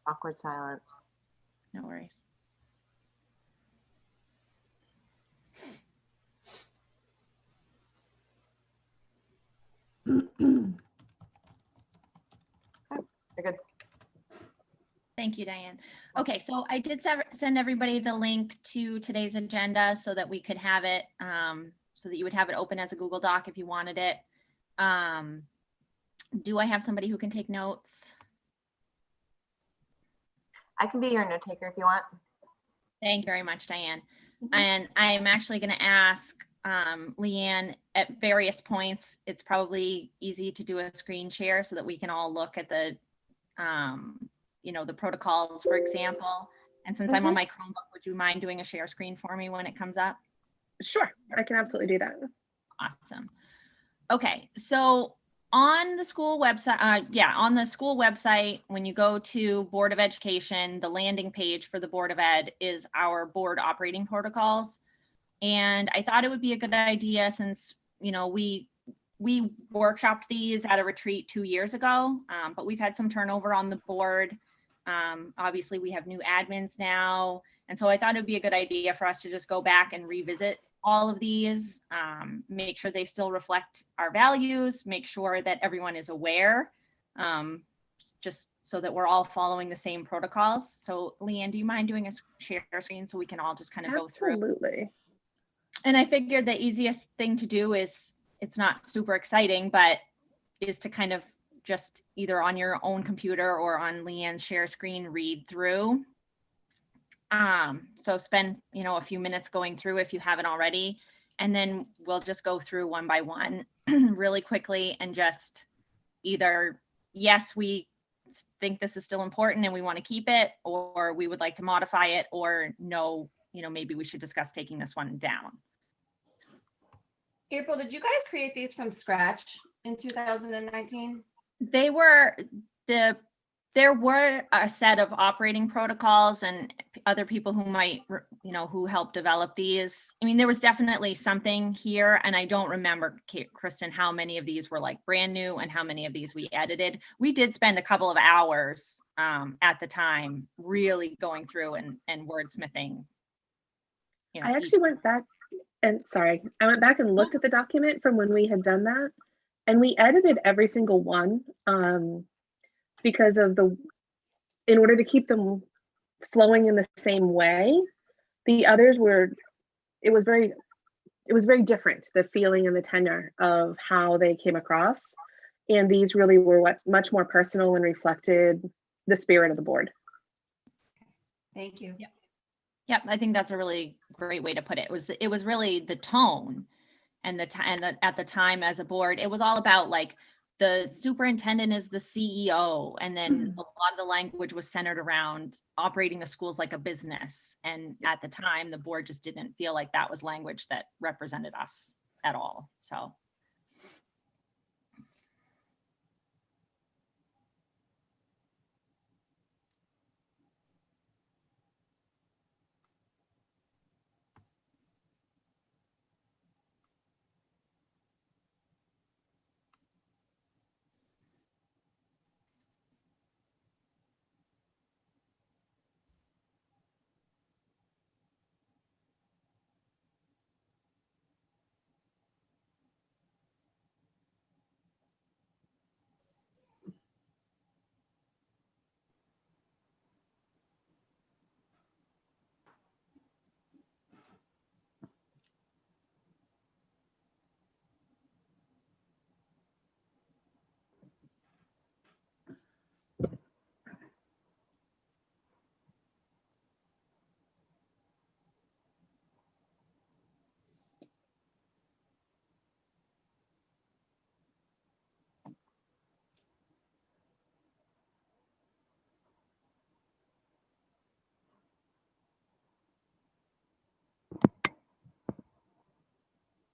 Awkward silence. No worries. You're good. Thank you, Diane. Okay, so I did send everybody the link to today's agenda so that we could have it, so that you would have it open as a Google Doc if you wanted it. Do I have somebody who can take notes? I can be your note taker if you want. Thank you very much, Diane. And I'm actually going to ask Leanne at various points. It's probably easy to do a screen share so that we can all look at the, you know, the protocols, for example. And since I'm on my Chromebook, would you mind doing a share screen for me when it comes up? Sure, I can absolutely do that. Awesome. Okay, so on the school website, on the school website, when you go to Board of Education, the landing page for the Board of Ed is our board operating protocols. And I thought it would be a good idea since, you know, we workshopped these at a retreat 2 years ago, but we've had some turnover on the board. Obviously, we have new admins now. And so I thought it'd be a good idea for us to just go back and revisit all of these, make sure they still reflect our values, make sure that everyone is aware, just so that we're all following the same protocols. So Leanne, do you mind doing a share screen so we can all just kind of go through? Absolutely. And I figured the easiest thing to do is, it's not super exciting, but is to kind of just either on your own computer or on Leanne's share screen, read through. So spend, you know, a few minutes going through if you haven't already, and then we'll just go through one by one really quickly and just either, yes, we think this is still important and we want to keep it, or we would like to modify it, or no, you know, maybe we should discuss taking this one down. April, did you guys create these from scratch in 2019? They were there were a set of operating protocols and other people who might, you know, who helped develop these. I mean, there was definitely something here, and I don't remember, Kristen, how many of these were like brand new and how many of these we edited. We did spend a couple of hours at the time really going through and wordsmithing. You know, I actually went back and I went back and looked at the document from when we had done that, and we edited every single one. Because of in order to keep them flowing in the same way, the others it was very different, the feeling and the tenor of how they came across. And these really were much more personal and reflected the spirit of the board. Thank you. Yep, I think that's a really great way to put it. It was really the tone and at the time as a board, it was all about like, the superintendent is the CEO. And then a lot of the language was centered around operating the schools like a business. And at the time, the board just didn't feel like that was language that represented us at all. So.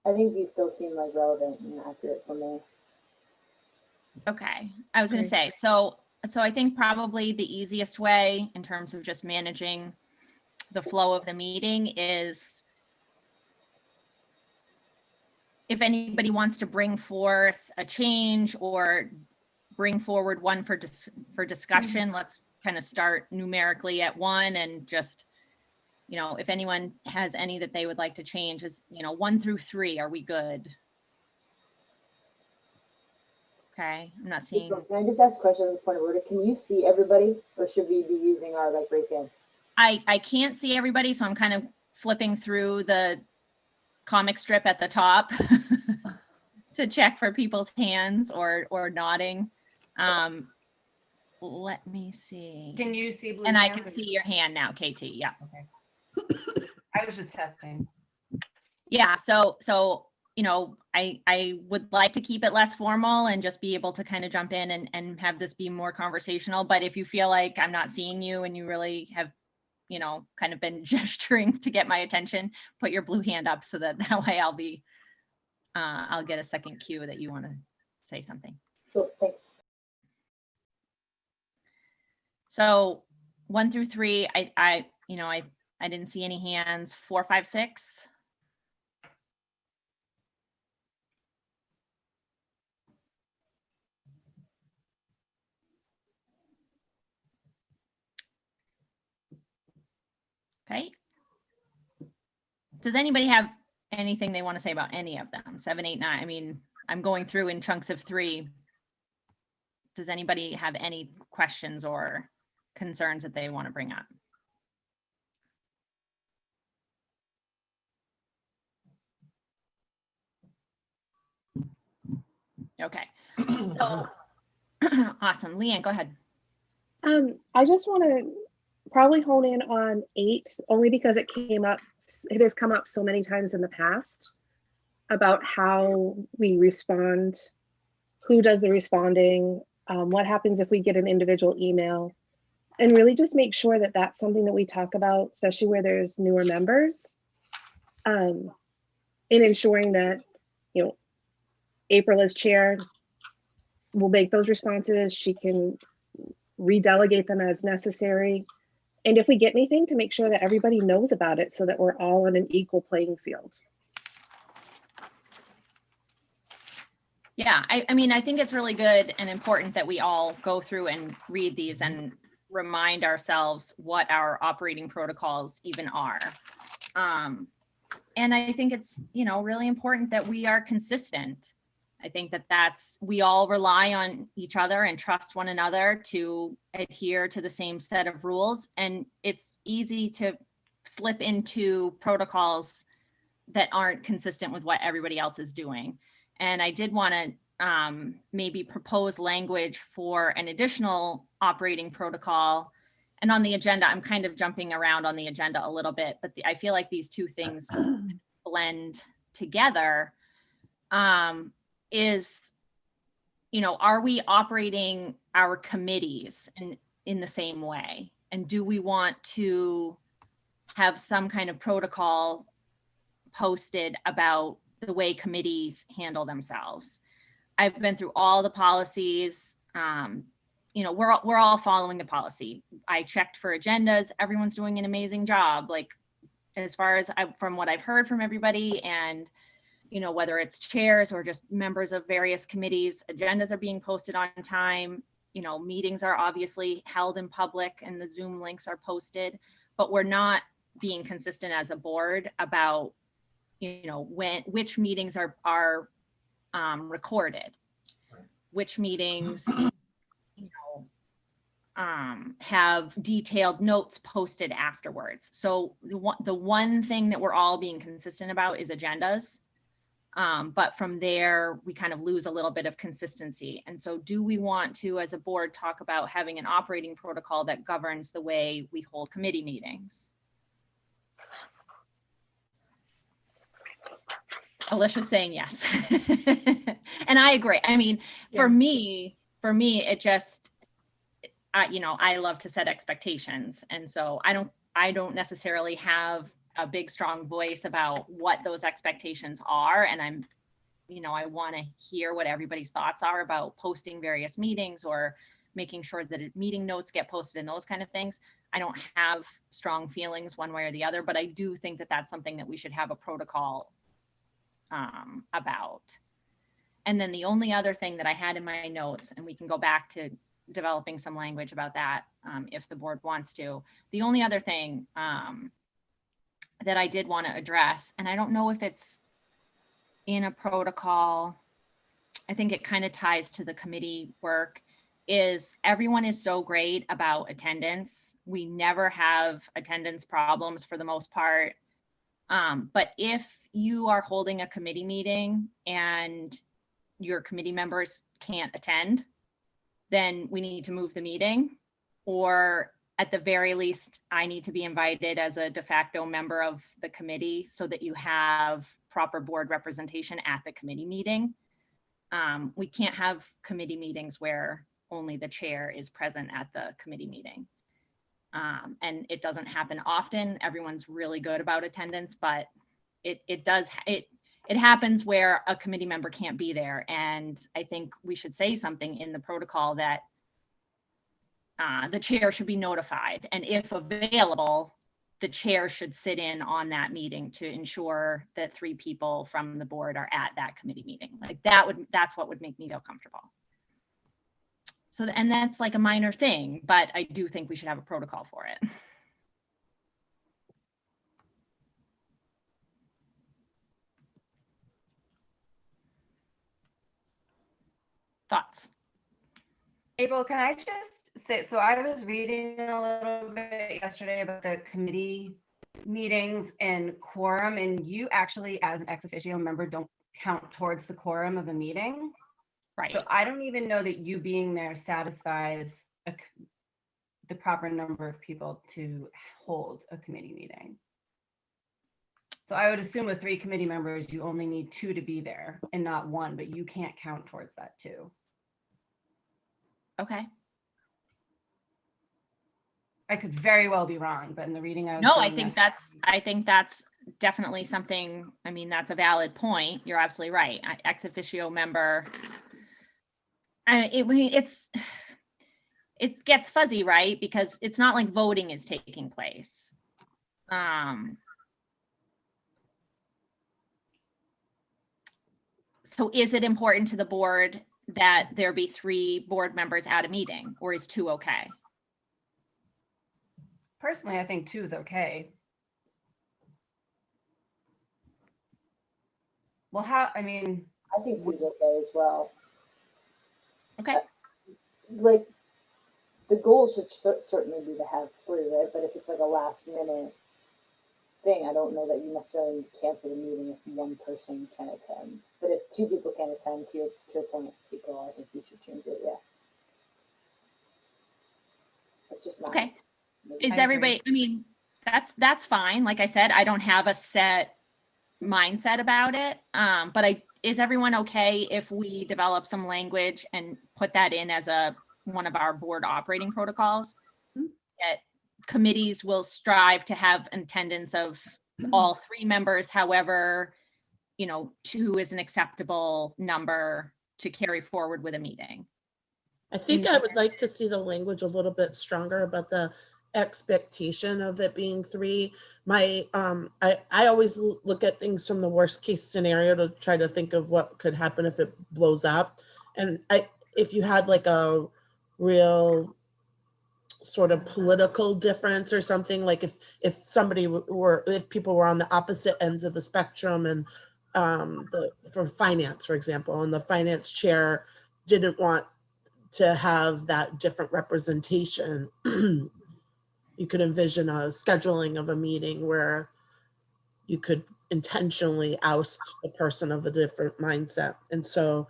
I think these still seem like relevant and accurate for me. Okay, I was going to say, so I think probably the easiest way in terms of just managing the flow of the meeting is if anybody wants to bring forth a change or bring forward one for discussion, kind of start numerically at 1 and just, you know, if anyone has any that they would like to change, is, you know, 1 through 3, are we good? Okay, I'm not seeing. Can I just ask a question as a point of order? Can you see everybody, or should we be using our like raise hands? I can't see everybody, so I'm kind of flipping through the comic strip at the top to check for people's hands or nodding. Let me see. Can you see blue And I hands? can see your hand now, KT. Yeah. Okay. I was just testing. Yeah. So, you know, I would like to keep it less formal and just be able to kind of jump in and have this be more conversational. But if you feel like I'm not seeing you and you really have, you know, kind of been gesturing to get my attention, put your blue hand up so that way I'll be, I'll get a second cue that you want to say something. Cool, thanks. So 1 through 3, I didn't see any hands. 4, 5, 6. Okay. Does anybody have anything they want to say about any of them? 7, 8, 9. I mean, I'm going through in chunks of 3. Does anybody have any questions or concerns that they want to bring up? Okay. So awesome. Leanne, go ahead. I just want to probably hone in on 8, only because it has come up so many times in the past about how we respond, who does the responding, what happens if we get an individual email, and really just make sure that that's something that we talk about, especially where there's newer members, in ensuring that, you know, April as chair will make those responses. She can redelegate them as necessary. And if we get anything, to make sure that everybody knows about it so that we're all on an equal playing field. Yeah, I mean, I think it's really good and important that we all go through and read these and remind ourselves what our operating protocols even are. And I think it's, you know, really important that we are consistent. I think that we all rely on each other and trust one another to adhere to the same set of rules. And it's easy to slip into protocols that aren't consistent with what everybody else is doing. And I did want to maybe propose language for an additional operating protocol. And on the agenda, I'm kind of jumping around on the agenda a little bit, but I feel like these two things blend together. Is, you know, are we operating our committees in the same way? And do we want to have some kind of protocol posted about the way committees handle themselves? I've been through all the policies. You know, we're all following the policy. I checked for agendas. Everyone's doing an amazing job. Like, as far as from what I've heard from everybody, and, you know, whether it's chairs or just members of various committees, agendas are being posted on time. You know, meetings are obviously held in public and the Zoom links are posted, but we're not being consistent as a board about, you know, which meetings are recorded, which meetings, you know, have detailed notes posted afterwards. So the one thing that we're all being consistent about is agendas. But from there, we kind of lose a little bit of consistency. And so do we want to, as a board, talk about having an operating protocol that governs the way we hold committee meetings? Alicia's saying yes. And I agree. I mean, for me, it just, you know, I love to set expectations. And so I don't necessarily have a big, strong voice about what those expectations are. And I'm, you know, I want to hear what everybody's thoughts are about posting various meetings or making sure that meeting notes get posted and those kind of things. I don't have strong feelings one way or the other, but I do think that that's something that we should have a protocol about. And then the only other thing that I had in my notes, and we can go back to developing some language about that if the board wants to. The only other thing that I did want to address, and I don't know if it's in a protocol, I think it kind of ties to the committee work, is everyone is so great about attendance. We never have attendance problems for the most part. But if you are holding a committee meeting and your committee members can't attend, then we need to move the meeting, or at the very least, I need to be invited as a de facto member of the committee so that you have proper board representation at the committee meeting. We can't have committee meetings where only the chair is present at the committee meeting. And it doesn't happen often. Everyone's really good about attendance, but it happens where a committee member can't be there. And I think we should say something in the protocol that the chair should be notified. And if available, the chair should sit in on that meeting to ensure that 3 people from the board are at that committee meeting. Like that's what would make me feel comfortable. So, and that's like a minor thing, but I do think we should have a protocol for it. Thoughts? April, can I just say, so I was reading a little bit yesterday about the committee meetings and quorum, and you actually, as an ex officio member, don't count towards the quorum of a meeting. Right. So I don't even know that you being there satisfies the proper number of people to hold a committee meeting. So I would assume with 3 committee members, you only need 2 to be there and not 1, but you can't count towards that too. Okay. I could very well be wrong, but in the reading I was No, doing I think yesterday- that's definitely something. I mean, that's a valid point. You're absolutely right. Ex officio member. It gets fuzzy, right? Because it's not like voting is taking place. So is it important to the board that there be 3 board members at a meeting, or is 2 okay? Personally, I think 2 is okay. Well, I think 2's okay as well. Okay. Like, the goal should certainly be to have 3, right? But if it's like a last minute thing, I don't know that you necessarily need to cancel the meeting if 1 person can attend. But if 2 people can attend, to your point, people, I think you should change it. Yeah. It's just not. Okay. Is I agree. everybody, I mean, that's fine. Like I said, I don't have a set mindset about it. But is everyone okay if we develop some language and put that in as one of our board operating protocols? That committees will strive to have an attendance of all 3 members. However, 2 is an acceptable number to carry forward with a meeting. I think I would like to see the language a little bit stronger about the expectation of it being 3. I always look at things from the worst case scenario to try to think of what could happen if it blows up. And if you had like a real sort of political difference or something, like if somebody if people were on the opposite ends of the spectrum, and for finance, for example, and the finance chair didn't want to have that different representation, you could envision a scheduling of a meeting where you could intentionally oust a person of a different mindset. And so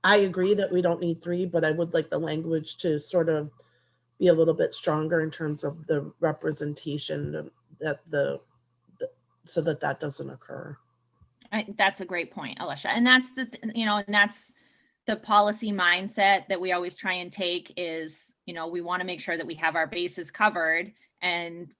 I agree that we don't need 3, but I would like the language to sort of be a little bit stronger in terms of the representation that so that doesn't occur. That's a great point, Alicia. And that's that's the policy mindset that we always try and take is, we want to make sure that we have our bases covered. And,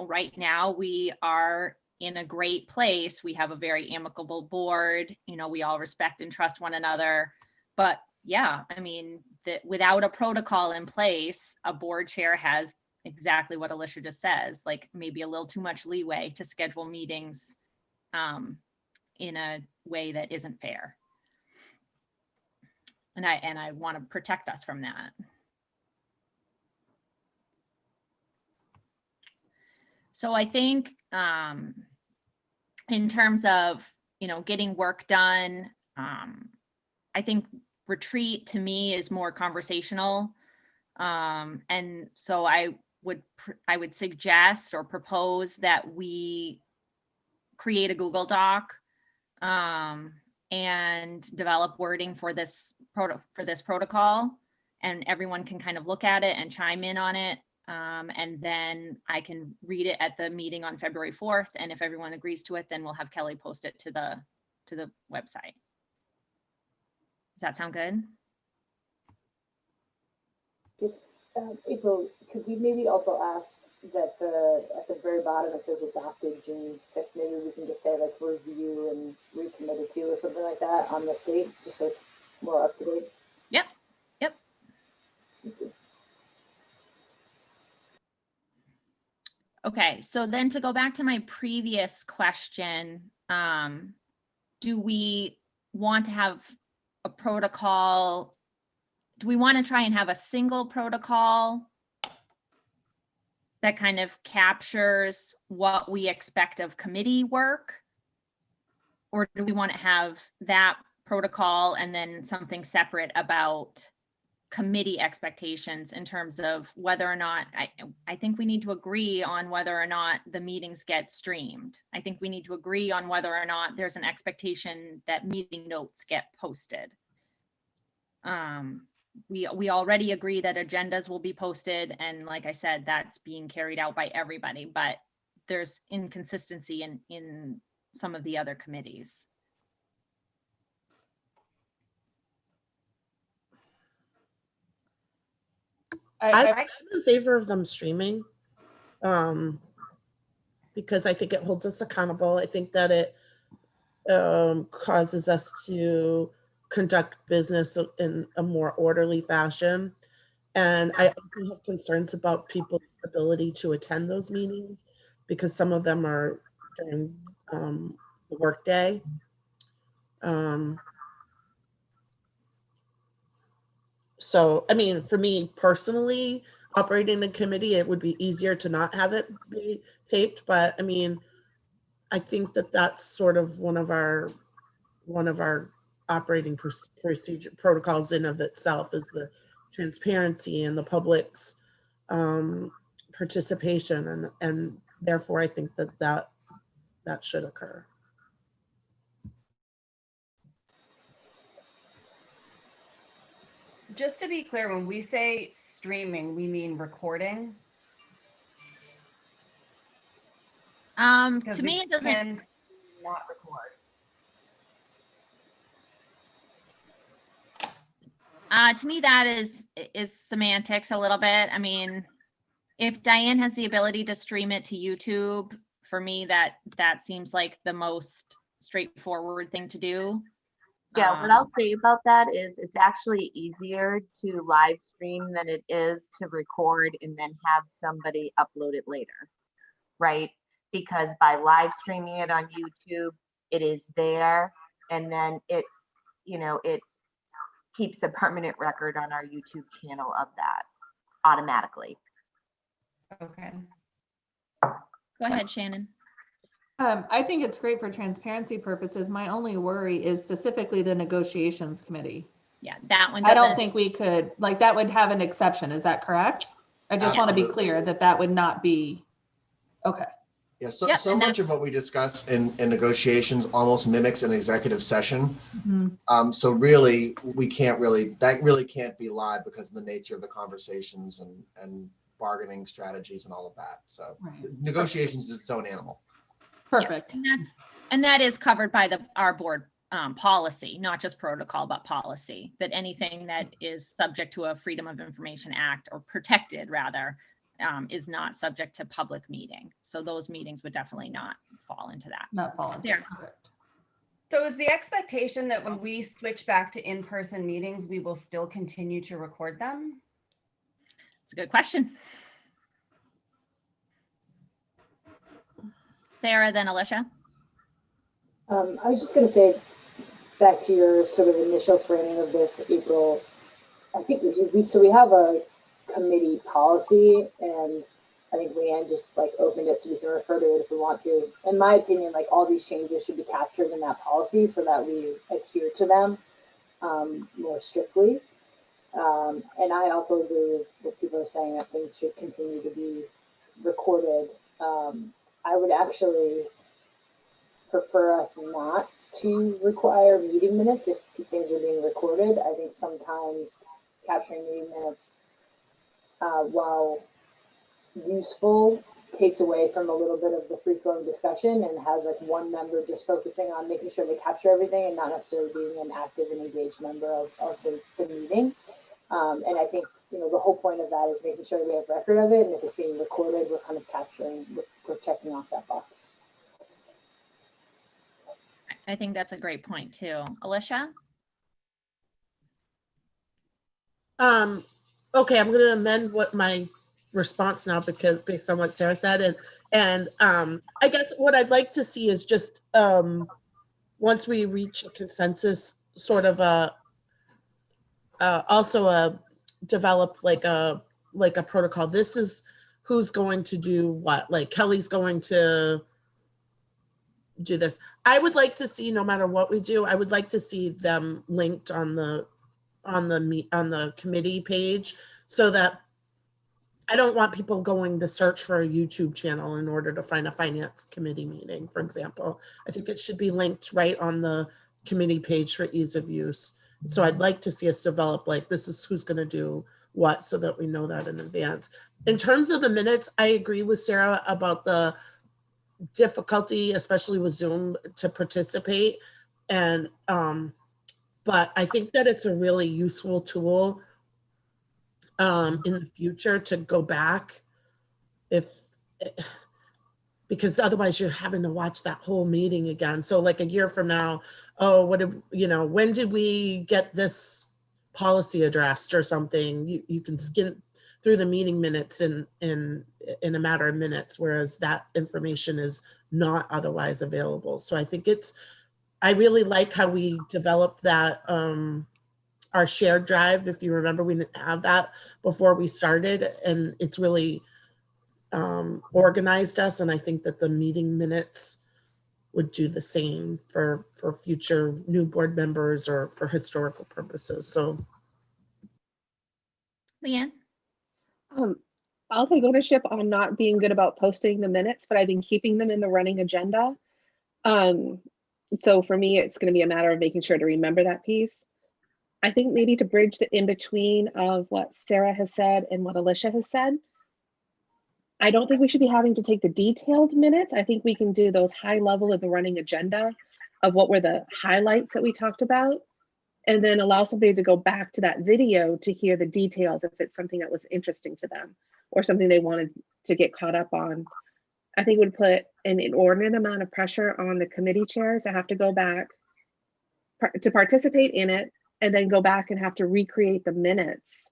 right now we are in a great place. We have a very amicable board, we all respect and trust one another. But yeah, that without a protocol in place, a board chair has exactly what Alicia just says, like maybe a little too much leeway to schedule meetings in a way that isn't fair. And I want to protect us from that. So I think in terms of, you know, getting work done, I think retreat to me is more conversational. And so I would suggest or propose that we create a Google Doc and develop wording for this protocol, and everyone can kind of look at it and chime in on it. And then I can read it at the meeting on February 4th. And if everyone agrees to it, then we'll have Kelly post it to the website. Does that sound good? April, could we maybe also ask that at the very bottom it says adopted June 6th, maybe we can just say like review and recommitted to or something like that on this date, just so it's more up to date? Yep. Okay, so then to go back to my previous question, do we want to have a protocol? Do we want to try and have a single protocol that kind of captures what we expect of committee work? Or do we want to have that protocol and then something separate about committee expectations in terms of whether or not, I think we need to agree on whether or not the meetings get streamed. I think we need to agree on whether or not there's an expectation that meeting notes get posted. We already agree that agendas will be posted, and like I said, that's being carried out by everybody, but there's inconsistency in some of the other committees. I'm in favor of them streaming, because I think it holds us accountable. I think that it causes us to conduct business in a more orderly fashion. And I also have concerns about people's ability to attend those meetings because some of them are during the workday. So, I mean, for me personally, operating a committee, it would be easier to not have it be taped. But I mean, I think that that's sort of one of our operating procedure protocols in of itself is the transparency and the public's participation, and therefore I think that should occur. Just to be clear, when we say streaming, we mean recording? To me, it doesn't. Not record. To me, that is semantics a little bit. I mean, if Diane has the ability to stream it to YouTube, for me, that seems like the most straightforward thing to do. Yeah, what I'll say about that is it's actually easier to live stream than it is to record and then have somebody upload it later, right? Because by live streaming it on YouTube, it is there, and then it keeps a permanent record on our YouTube channel of that automatically. Okay. Go ahead, Shannon. I think it's great for transparency purposes. My only worry is specifically the negotiations committee. Yeah, that one. I don't think we could, like, that would have an exception. Is that correct? I just want to be clear that would not be, okay. Yeah, so much of what we discuss in negotiations almost mimics an executive session. Mm-hmm. So really, that really can't be live because of the nature of the conversations and bargaining strategies and all of that. So right. Negotiations is its own animal. Perfect. Yeah, and that is covered by our board policy, not just protocol, but policy, that anything that is subject to a Freedom of Information Act, or protected rather, is not subject to public meeting. So those meetings would definitely not fall into that. Not fall into there. Perfect. So is the expectation that when we switch back to in-person meetings, we will still continue to record them? It's a good question. Sarah, then Alicia. I was just going to say, back to your sort of initial framing of this, April, I think we have a committee policy, and I think Leanne just like opened it so we can refer to it if we want to. In my opinion, like all these changes should be captured in that policy so that we adhere to them more strictly. And I also agree with what people are saying that things should continue to be recorded. I would actually prefer us not to require meeting minutes if things are being recorded. I think sometimes capturing meeting minutes, while useful, takes away from a little bit of the free-flowing discussion and has like one member just focusing on making sure they capture everything and not necessarily being an active and engaged member of the meeting. And I think, you know, the whole point of that is making sure we have record of it, and if it's being recorded, we're kind of capturing, we're checking off that box. I think that's a great point too. Alicia? Okay, I'm gonna amend what my response now because based on what Sarah said, and I guess what I'd like to see is just once we reach a consensus, sort of develop like a protocol. This is who's going to do what. Like Kelly's going to do this. I would like to see, no matter what we do, I would like to see them linked on the committee page, so that I don't want people going to search for a YouTube channel in order to find a finance committee meeting, for example. I think it should be linked right on the committee page for ease of use. So I'd like to see us develop like, this is who's going to do what, so that we know that in advance. In terms of the minutes, I agree with Sarah about the difficulty, especially with Zoom, to participate. And but I think that it's a really useful tool in the future to go back, because otherwise you're having to watch that whole meeting again. So like a year from now, oh, when did we get this policy addressed or something? You can skim through the meeting minutes in a matter of minutes, whereas that information is not otherwise available. So I think I really like how we developed that, our shared drive. If you remember, we didn't have that before we started, and it's really organized us. And I think that the meeting minutes would do the same for future new board members or for historical purposes. So, Leanne? I'll take ownership on not being good about posting the minutes, but I've been keeping them in the running agenda. So for me, it's going to be a matter of making sure to remember that piece. I think maybe to bridge the in-between of what Sarah has said and what Alicia has said, I don't think we should be having to take the detailed minutes. I think we can do those high level of the running agenda of what were the highlights that we talked about, and then allow somebody to go back to that video to hear the details if it's something that was interesting to them or something they wanted to get caught up on. I think it would put an inordinate amount of pressure on the committee chairs to have to go back to participate in it and then go back and have to recreate the minutes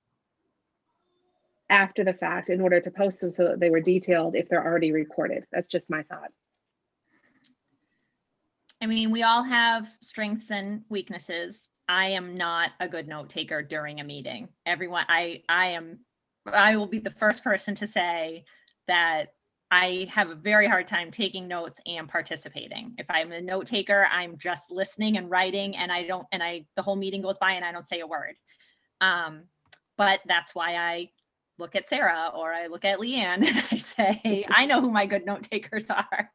after the fact in order to post them so that they were detailed if they're already recorded. That's just my thought. I mean, we all have strengths and weaknesses. I am not a good note taker during a meeting. Everyone, I will be the first person to say that I have a very hard time taking notes and participating. If I'm a note taker, I'm just listening and writing, and the whole meeting goes by and I don't say a word. But that's why I look at Sarah or I look at Leanne and I say, I know who my good note takers are.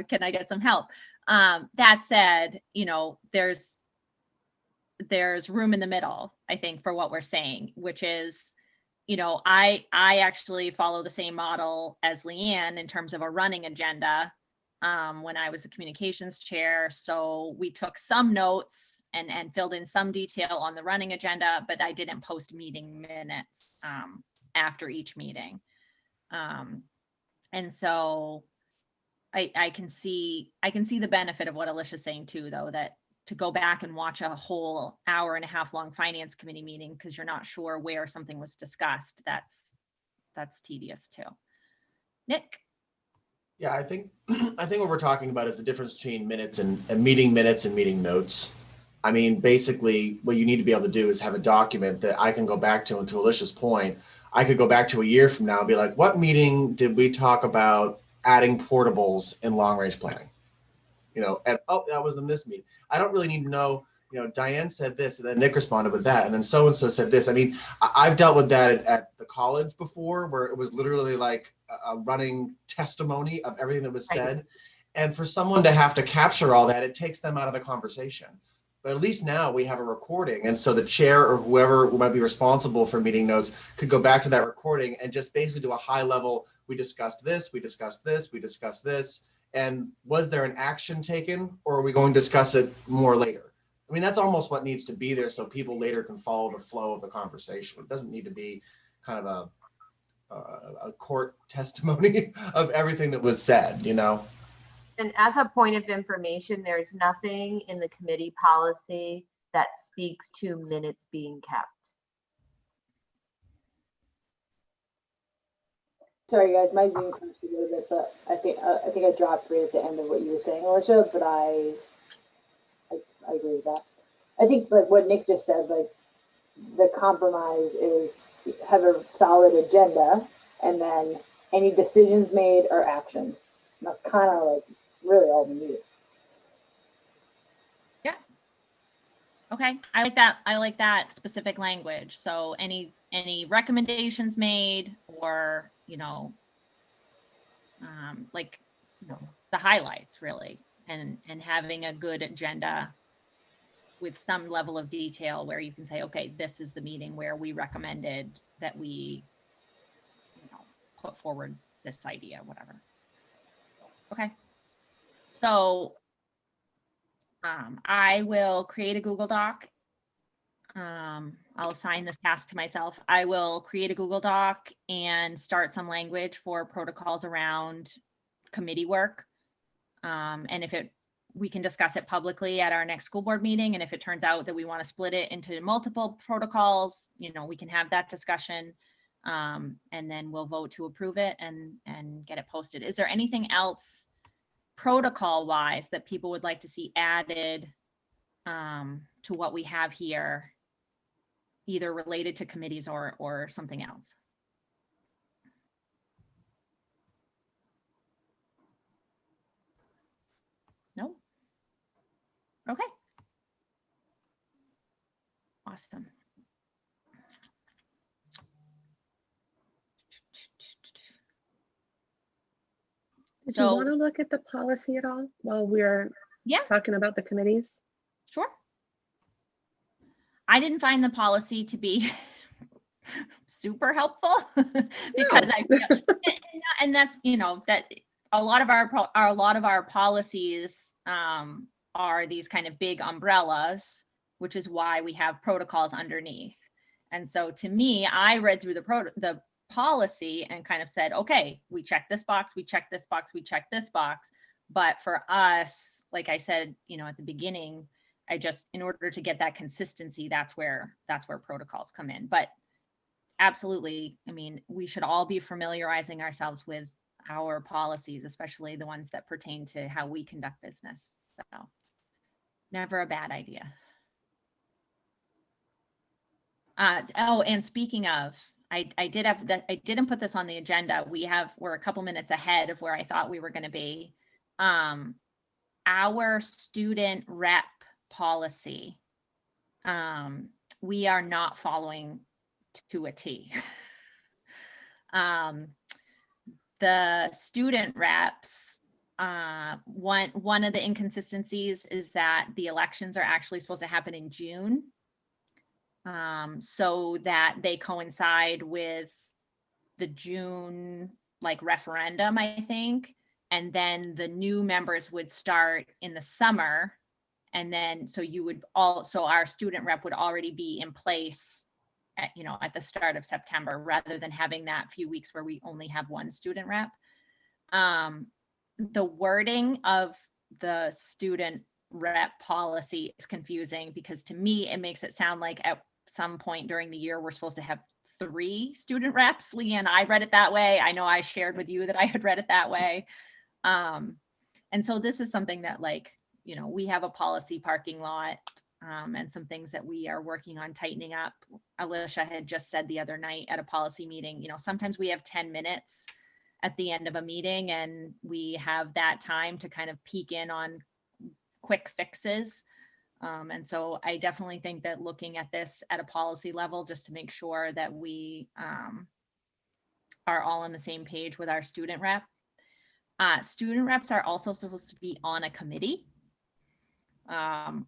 Can I get some help? That said, you know, there's room in the middle, I think, for what we're saying, which is, you know, I actually follow the same model as Leanne in terms of a running agenda when I was a communications chair. So we took some notes and filled in some detail on the running agenda, but I didn't post meeting minutes after each meeting. And so I can see the benefit of what Alicia's saying too, though, that to go back and watch a whole hour and a half long finance committee meeting because you're not sure where something was discussed, that's tedious too. Nick? Yeah, I think what we're talking about is the difference between minutes and meeting minutes and meeting notes. I mean, basically what you need to be able to do is have a document that I can go back to, and to Alicia's point, I could go back to a year from now and be like, what meeting did we talk about adding portables in long range planning? You know, and oh, that was in this meeting. I don't really need to know, you know, Diane said this and then Nick responded with that. And then so-and-so said this. I mean, I've dealt with that at the college before, where it was literally like a running testimony of everything that was said. And for someone to have to capture all that, it takes them out of the conversation. But at least now we have a recording. And so the chair or whoever might be responsible for meeting notes could go back to that recording and just basically do a high level, we discussed this, we discussed this, we discussed this. And was there an action taken, or are we going to discuss it more later? I mean, that's almost what needs to be there so people later can follow the flow of the conversation. It doesn't need to be kind of a court testimony of everything that was said, you know? And as a point of information, there's nothing in the committee policy that speaks to minutes being kept. Sorry guys, my Zoom crashed a little bit, but I think I dropped right at the end of what you were saying, Alicia, but I agree with that. I think like what Nick just said, like the compromise is have a solid agenda and then any decisions made or actions. And that's kind of like really all we need. Yeah. Okay. I like that specific language. So any recommendations made, or, you know, like, you know, the highlights really, and having a good agenda with some level of detail where you can say, okay, this is the meeting where we recommended that we, you know, put forward this idea, whatever. Okay. So I will create a Google Doc. I'll assign this task to myself. I will create a Google Doc and start some language for protocols around committee work. And if we can discuss it publicly at our next school board meeting. And if it turns out that we want to split it into multiple protocols, you know, we can have that discussion. And then we'll vote to approve it and get it posted. Is there anything else protocol wise that people would like to see added to what we have here, either related to committees or something else? No? Okay. Awesome. Did you want to look at the policy at all while we're talking about the committees? Sure. I didn't find the policy to be super helpful because I feel, and that's, you know, that a lot of our policies are these kind of big umbrellas, which is why we have protocols underneath. And so to me, I read through the policy and kind of said, okay, we check this box, we check this box, we check this box. But for us, like I said, you know, at the beginning, I just, in order to get that consistency, that's where protocols come in. But absolutely, I mean, we should all be familiarizing ourselves with our policies, especially the ones that pertain to how we conduct business. So never a bad idea. Oh, and speaking of, I did have that. I didn't put this on the agenda. We're a couple minutes ahead of where I thought we were going to be. Our student rep policy, we are not following to a T. The student reps, one of the inconsistencies is that the elections are actually supposed to happen in June. So that they coincide with the June like referendum, I think. And then the new members would start in the summer. And then, so our student rep would already be in place at, you know, at the start of September, rather than having that few weeks where we only have one student rep. The wording of the student rep policy is confusing because to me, it makes it sound like at some point during the year, we're supposed to have 3 student reps. Leanne, I read it that way. I know I shared with you that I had read it that way. And so this is something that, like, you know, we have a policy parking lot. and some things that we are working on tightening up. Alicia had just said the other night at a policy meeting, you know, sometimes we have 10 minutes at the end of a meeting and we have that time to kind of peek in on quick fixes. And so I definitely think that looking at this at a policy level, just to make sure that we are all on the same page with our student rep. Student reps are also supposed to be on a committee,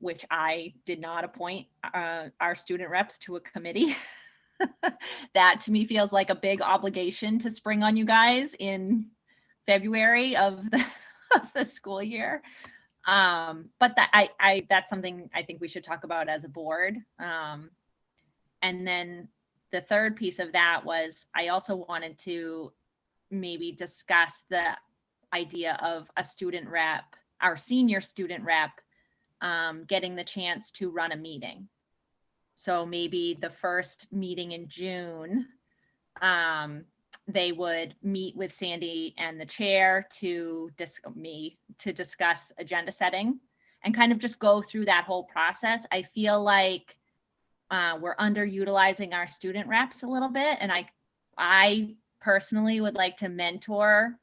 which I did not appoint our student reps to a committee. That to me feels like a big obligation to spring on you guys in February of the school year. But that's something I think we should talk about as a board. And then the third piece of that was I also wanted to maybe discuss the idea of a student rep, our senior student rep, getting the chance to run a meeting. So maybe the first meeting in June, they would meet with Sandy and the chair to discuss agenda setting and kind of just go through that whole process. I feel like we're underutilizing our student reps a little bit. And I personally would like to mentor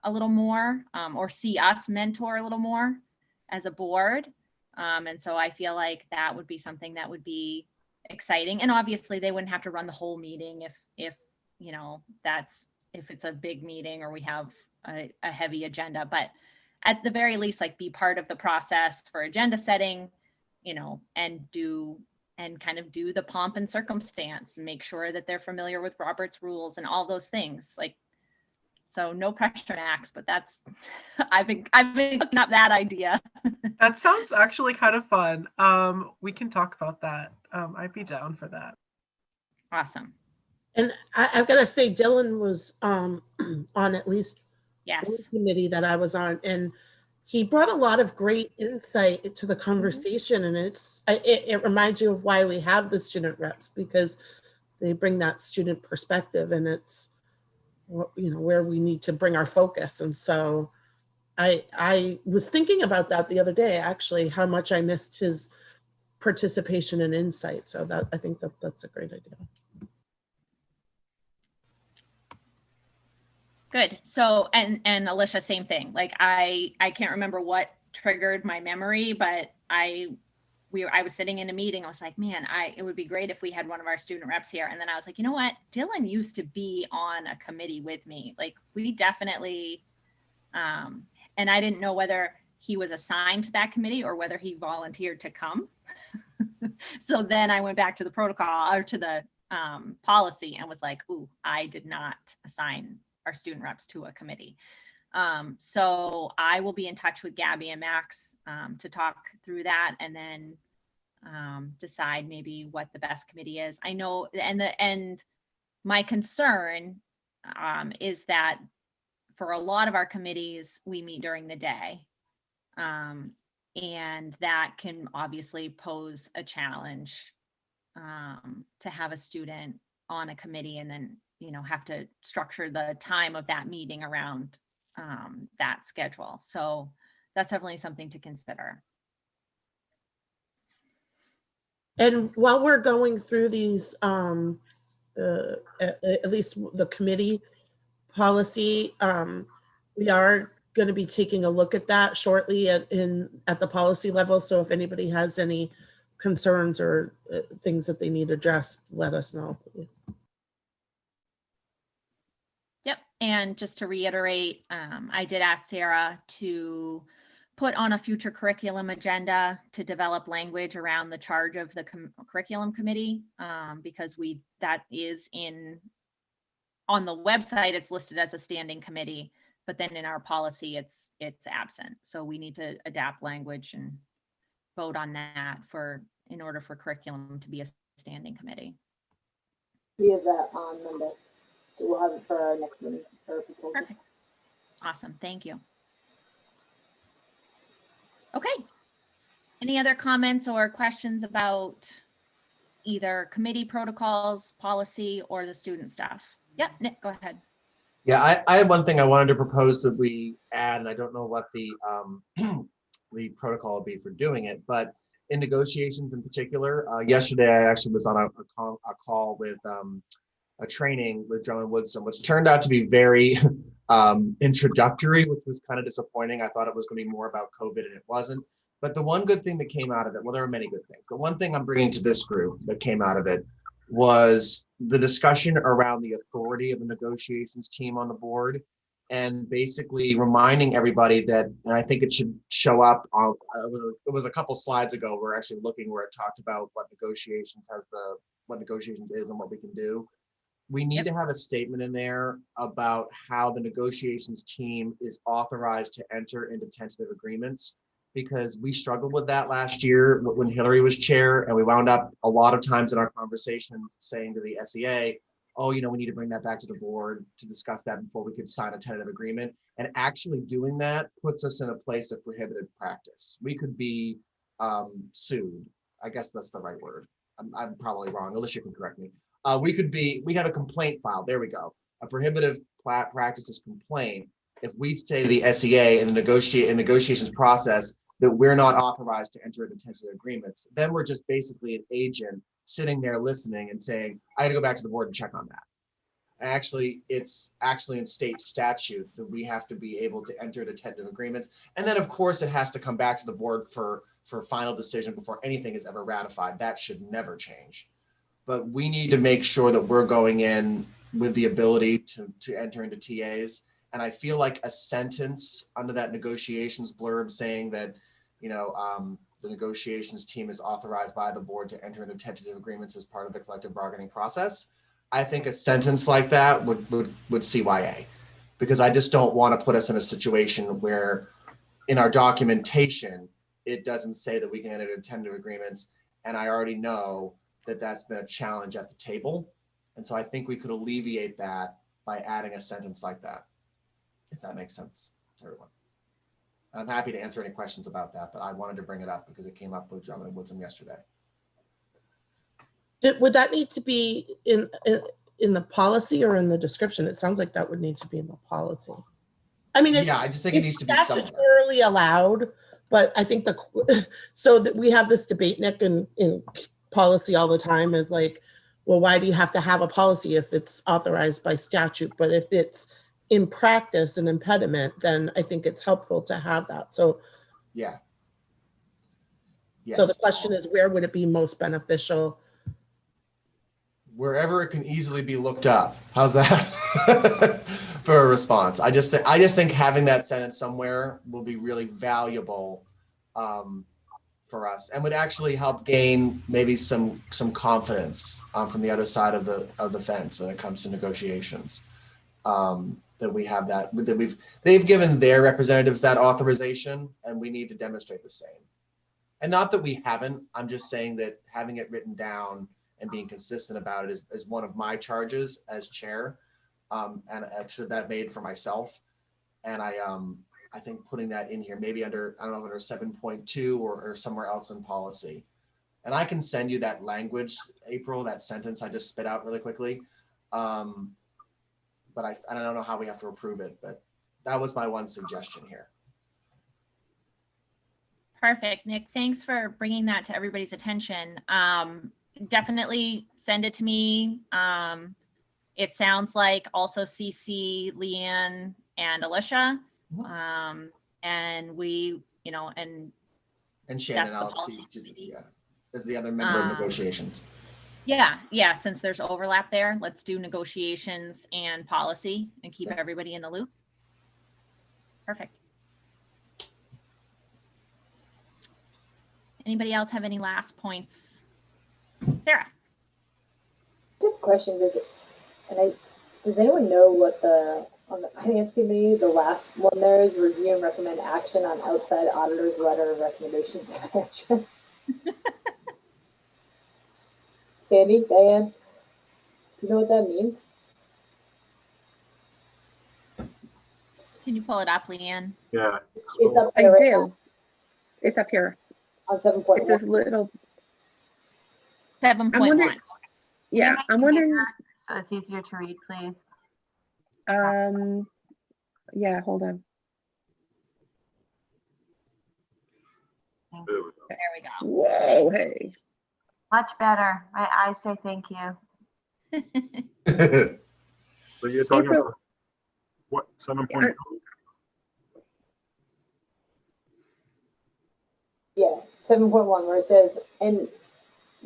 a little more, or see us mentor a little more as a board. And so I feel like that would be something that would be exciting. And obviously they wouldn't have to run the whole meeting if you know, if it's a big meeting or we have a heavy agenda, but at the very least, like be part of the process for agenda setting, you know, and kind of do the pomp and circumstance, make sure that they're familiar with Robert's rules and all those things. Like, so no pressure, Max, but that's, I've been looking up that idea. That sounds actually kind of fun. We can talk about that. I'd be down for that. Awesome. And I've got to say, Dylan was on at least Yes. one committee that I was on, and he brought a lot of great insight to the conversation. And it reminds you of why we have the student reps, because they bring that student perspective, and it's, you know, where we need to bring our focus. And so I was thinking about that the other day, actually, how much I missed his participation and insight. So that I think that's a great idea. Good. So, and Alicia, same thing. Like I can't remember what triggered my memory, but I was sitting in a meeting. I was like, man, it would be great if we had one of our student reps here. And then I was like, you know what? Dylan used to be on a committee with me. Like we definitely, and I didn't know whether he was assigned to that committee or whether he volunteered to come. So then I went back to the protocol or to the policy and was like, ooh, I did not assign our student reps to a committee. So I will be in touch with Gabby and Max to talk through that and then decide maybe what the best committee is. I know, and my concern is that for a lot of our committees, we meet during the day. And that can obviously pose a challenge to have a student on a committee and then, you know, have to structure the time of that meeting around that schedule. So that's definitely something to consider. And while we're going through these, at least the committee policy, we are going to be taking a look at that shortly at the policy level. So if anybody has any concerns or things that they need addressed, let us know, please. Yep. And just to reiterate, I did ask Sarah to put on a future curriculum agenda to develop language around the charge of the curriculum committee, because that is on the website, it's listed as a standing committee, but then in our policy, it's absent. So we need to adapt language and vote on that in order for curriculum to be a standing committee. We have that on Monday. So we'll have it for our next meeting for proposal. Perfect. Awesome. Thank you. Okay. Any other comments or questions about either committee protocols, policy, or the student stuff? Yep, Nick, go ahead. Yeah, I had one thing I wanted to propose that we add, and I don't know what the the protocol will be for doing it, but in negotiations in particular. Yesterday, I actually was on a call with a training with Drummond Woodson, which turned out to be very introductory, which was kind of disappointing. I thought it was going to be more about COVID, and it wasn't. But the one good thing that came out of it, well, there were many good things, but one thing I'm bringing to this group that came out of it was the discussion around the authority of the negotiations team on the board, and basically reminding everybody that, and I think it should show up on, it was a couple slides ago, we're actually looking where it talked about what negotiations is and what we can do. We need to have a statement in there about how the negotiations team is authorized to enter into tentative agreements, because we struggled with that last year when Hillary was chair, and we wound up a lot of times in our conversations saying to the SEA, oh, we need to bring that back to the board to discuss that before we could sign a tentative agreement. And actually doing that puts us in a place of prohibited practice. We could be sued. I guess that's the right word. I'm probably wrong. Alicia can correct me. We have a complaint filed. There we go. A prohibitive practices complaint. If we say to the SEA in the negotiations process that we're not authorized to enter into tentative agreements, then we're just basically an agent sitting there listening and saying, I got to go back to the board and check on that. Actually, it's actually in state statute that we have to be able to enter into tentative agreements. And then of course it has to come back to the board for final decision before anything is ever ratified. That should never change. But we need to make sure that we're going in with the ability to enter into TAs. And I feel like a sentence under that negotiations blurb saying that, the negotiations team is authorized by the board to enter into tentative agreements as part of the collective bargaining process. I think a sentence like that would CYA, because I just don't want to put us in a situation where in our documentation, it doesn't say that we can enter into tentative agreements. And I already know that that's been a challenge at the table. And so I think we could alleviate that by adding a sentence like that, if that makes sense to everyone. I'm happy to answer any questions about that, but I wanted to bring it up because it came up with Drummond and Woodson yesterday. Would that need to be in the policy or in the description? It sounds like that would need to be in the policy. I mean, I just think it needs to be somewhere. Statutorily allowed, but I think so that we have this debate, Nick, in policy all the time is like, well, why do you have to have a policy if it's authorized by statute? But if it's in practice an impediment, then I think it's helpful to have that. So yeah. Yes. So the question is, where would it be most beneficial? Wherever it can easily be looked up. How's that for a response? I just think having that sentence somewhere will be really valuable for us, and would actually help gain maybe some confidence from the other side of the fence when it comes to negotiations. That we have they've given their representatives that authorization, and we need to demonstrate the same. And not that we haven't. I'm just saying that having it written down and being consistent about it is one of my charges as chair, and actually that made for myself. And I think putting that in here, maybe under, I don't know, under 7.2 or somewhere else in policy. And I can send you that language, April, that sentence I just spit out really quickly. But I don't know how we have to approve it, but that was my one suggestion here. Perfect, Nick. Thanks for bringing that to everybody's attention. Definitely send it to me. It sounds like also CC Leanne and Alicia. And we, and Shannon, I'll see, as the other member of negotiations. Yeah, since there's overlap there, let's do negotiations and policy and keep everybody in the loop. Perfect. Anybody else have any last points? Sarah. Good question. Does anyone know what on the finance committee, the last one there is review and recommend action on outside auditor's letter of recommendations to management? Sandy, Diane, do you know what that means? Can you pull it up, Leanne? Yeah. It's up I there right do. now. It's up here. On 7.1. It's this little. 7.1. Yeah, I'm wondering. So it's easier to read, please. Yeah, hold on. Thank There you. we go. There we go. Whoa, hey. Much better. I say thank you. So you're talking April- about what, 7.2? Yeah, 7.1 where it says, and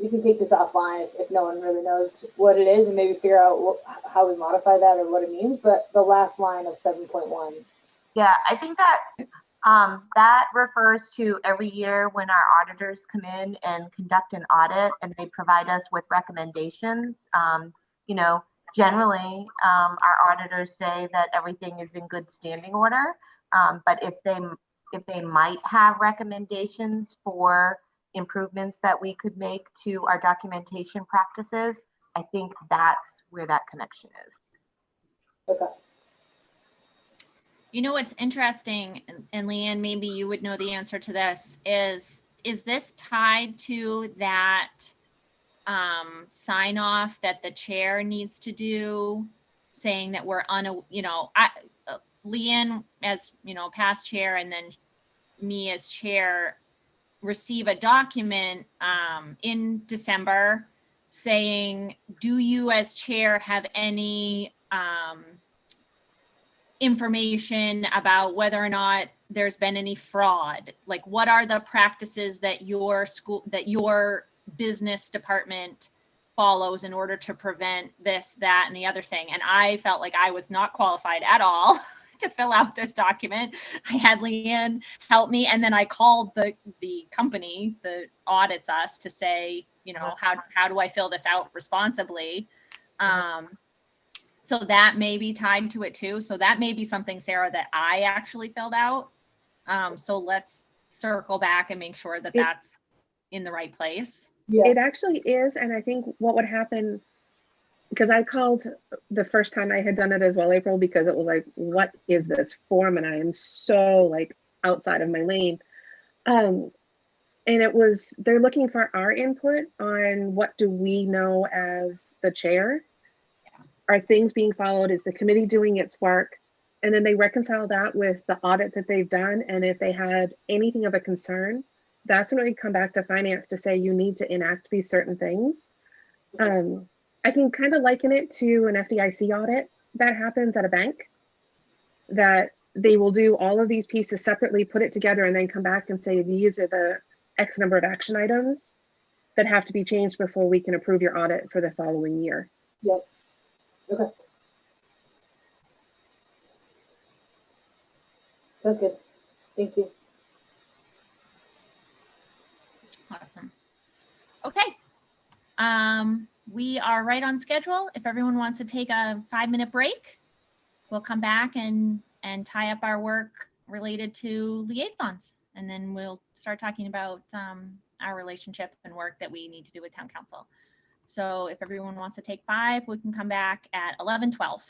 we can take this offline if no one really knows what it is and maybe figure out how we modify that or what it means. But the last line of 7.1. Yeah, I think that that refers to every year when our auditors come in and conduct an audit and they provide us with recommendations. You know, generally, our auditors say that everything is in good standing order. But if they might have recommendations for improvements that we could make to our documentation practices, I think that's where that connection is. Okay. You know what's interesting, and Leanne, maybe you would know the answer to this, is this tied to that sign off that the chair needs to do, saying that we're Leanne as, past chair, and then me as chair receive a document in December saying, do you as chair have any information about whether or not there's been any fraud? Like, what are the practices that your business department follows in order to prevent this, that, and the other thing? And I felt like I was not qualified at all to fill out this document. I had Leanne help me, and then I called the company that audits us to say, how do I fill this out responsibly? So that may be tied to it too. So that may be something, Sarah, that I actually filled out. So let's circle back and make sure that that's in the right place. Yeah. It actually is, and I think what would happen, because I called the first time I had done it as well, April, because it was like, what is this form? And I am so like outside of my lane. And it was, they're looking for our input on what do we know as the chair? Are things being followed? Is the committee doing its work? And then they reconcile that with the audit that they've done. And if they had anything of a concern, that's when we come back to finance to say you need to enact these certain things. I can kind of liken it to an FDIC audit that happens at a bank, that they will do all of these pieces separately, put it together, and then come back and say, these are the X number of action items that have to be changed before we can approve your audit for the following year. Yep. Okay. Sounds good. Thank you. Awesome. Okay. We are right on schedule. If everyone wants to take a 5-minute break, we'll come back and tie up our work related to liaisons. And then we'll start talking about our relationship and work that we need to do with town council. So if everyone wants to take 5, we can come back at 11:12.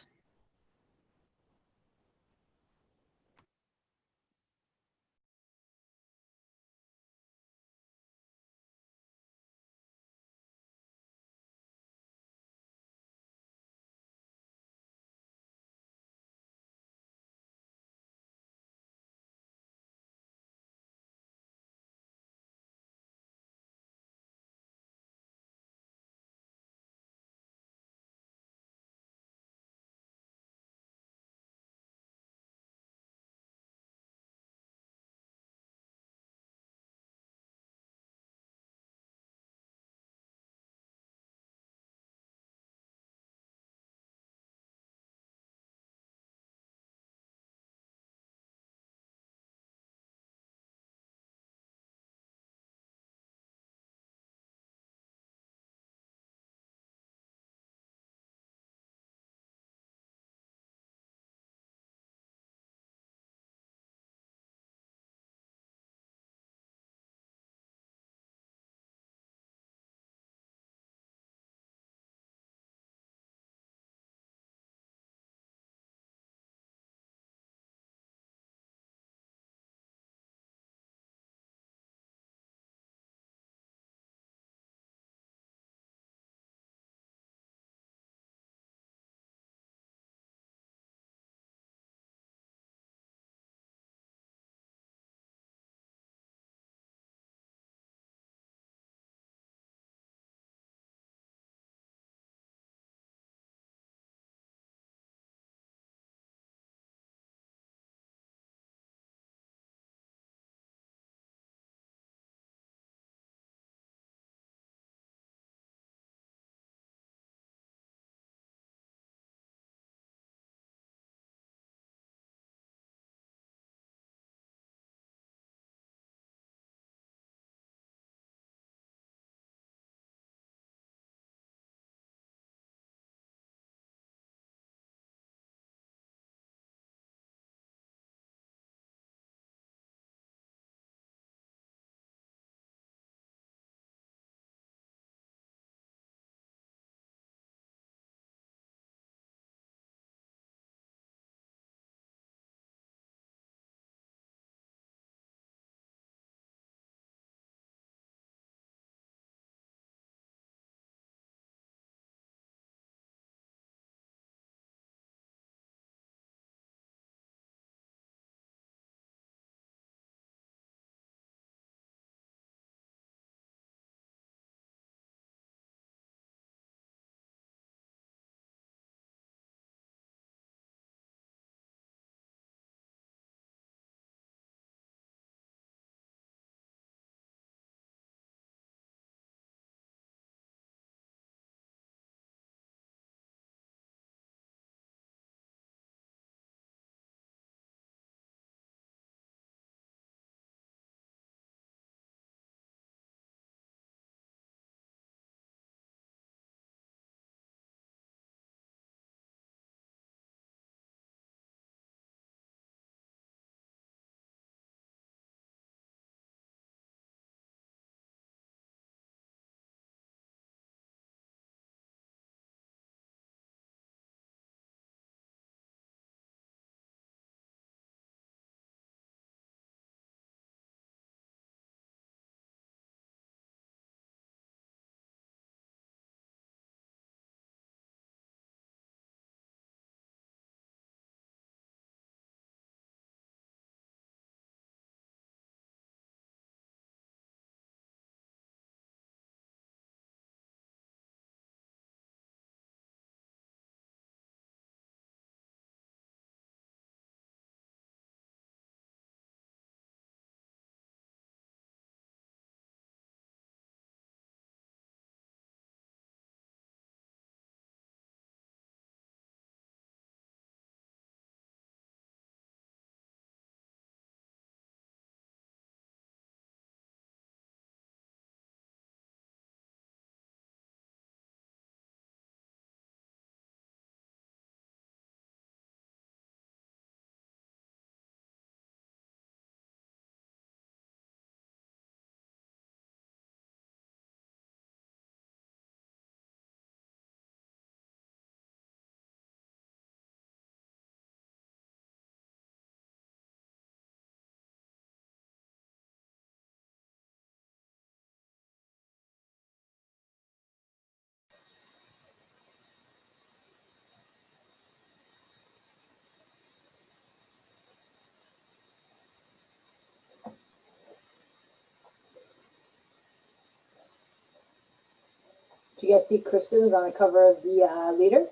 Did you guys see Kristen was on the cover of the Leader?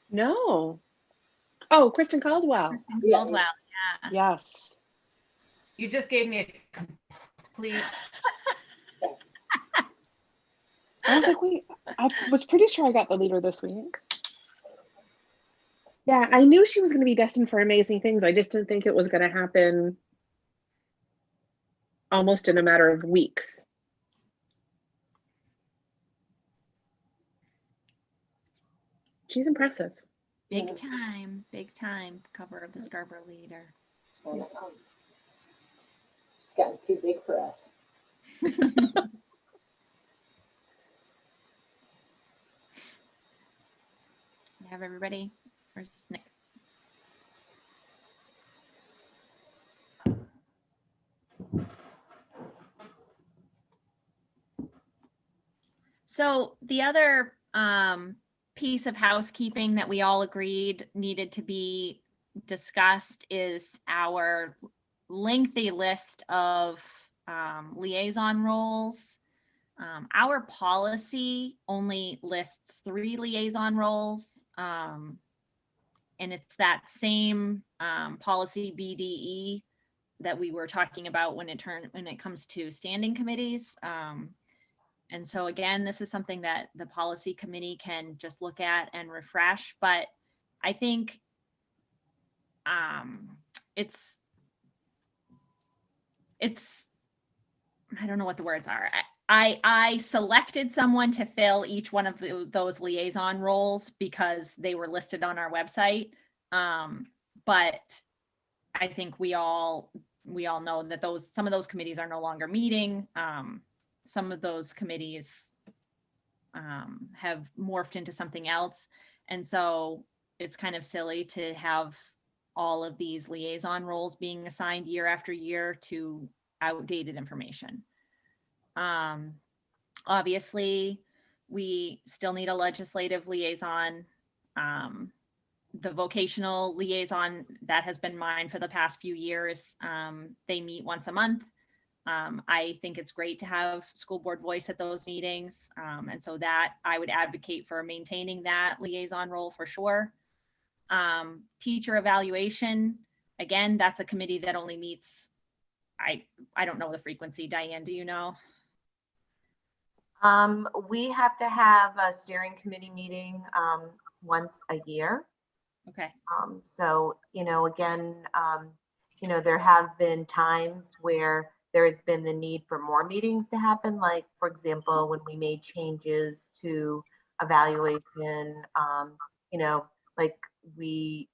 No. Oh, Kristen Caldwell. Kristen Yeah. Caldwell, yeah. Yes. You just gave me a complete. I was like, wait, I was pretty sure I got the Leader this week. Yeah, I knew she was going to be destined for amazing things. I just didn't think it was going to happen almost in a matter of weeks. She's impressive. Big time cover of the Scarborough Leader. She's gotten too big for us. Have everybody? Where's Nick? So the other piece of housekeeping that we all agreed needed to be discussed is our lengthy list of liaison roles. Our policy only lists 3 liaison roles, and it's that same policy BDE that we were talking about when it comes to standing committees. And so again, this is something that the policy committee can just look at and refresh, but I think it's I don't know what the words are. I selected someone to fill each one of those liaison roles because they were listed on our website. But I think we all know that some of those committees are no longer meeting. Some of those committees have morphed into something else. And so it's kind of silly to have all of these liaison roles being assigned year after year to outdated information. Obviously, we still need a legislative liaison. The vocational liaison, that has been mine for the past few years. They meet once a month. I think it's great to have school board voice at those meetings. And so that I would advocate for maintaining that liaison role for sure. Teacher evaluation, again, that's a committee that only meets, I don't know the frequency. Diane, do you know? We have to have a steering committee meeting once a year. Okay. So, again, there have been times where there has been the need for more meetings to happen. Like, for example, when we made changes to evaluation, like we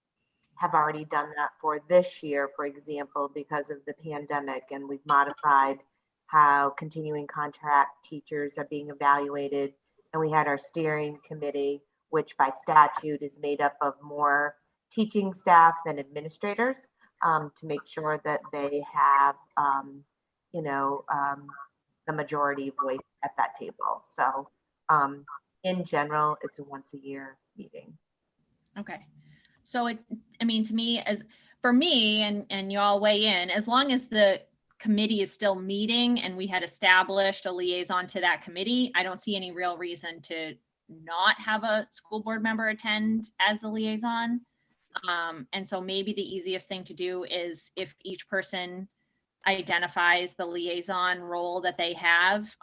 have already done that for this year, for example, because of the pandemic, and we've modified how continuing contract teachers are being evaluated. And we had our steering committee, which by statute is made up of more teaching staff than administrators, to make sure that they have, the majority voice at that table. So in general, it's a once a year meeting. Okay. So to me, for me, and you all weigh in, as long as the committee is still meeting and we had established a liaison to that committee, I don't see any real reason to not have a school board member attend as the liaison. And so maybe the easiest thing to do is if each person identifies the liaison role that they have,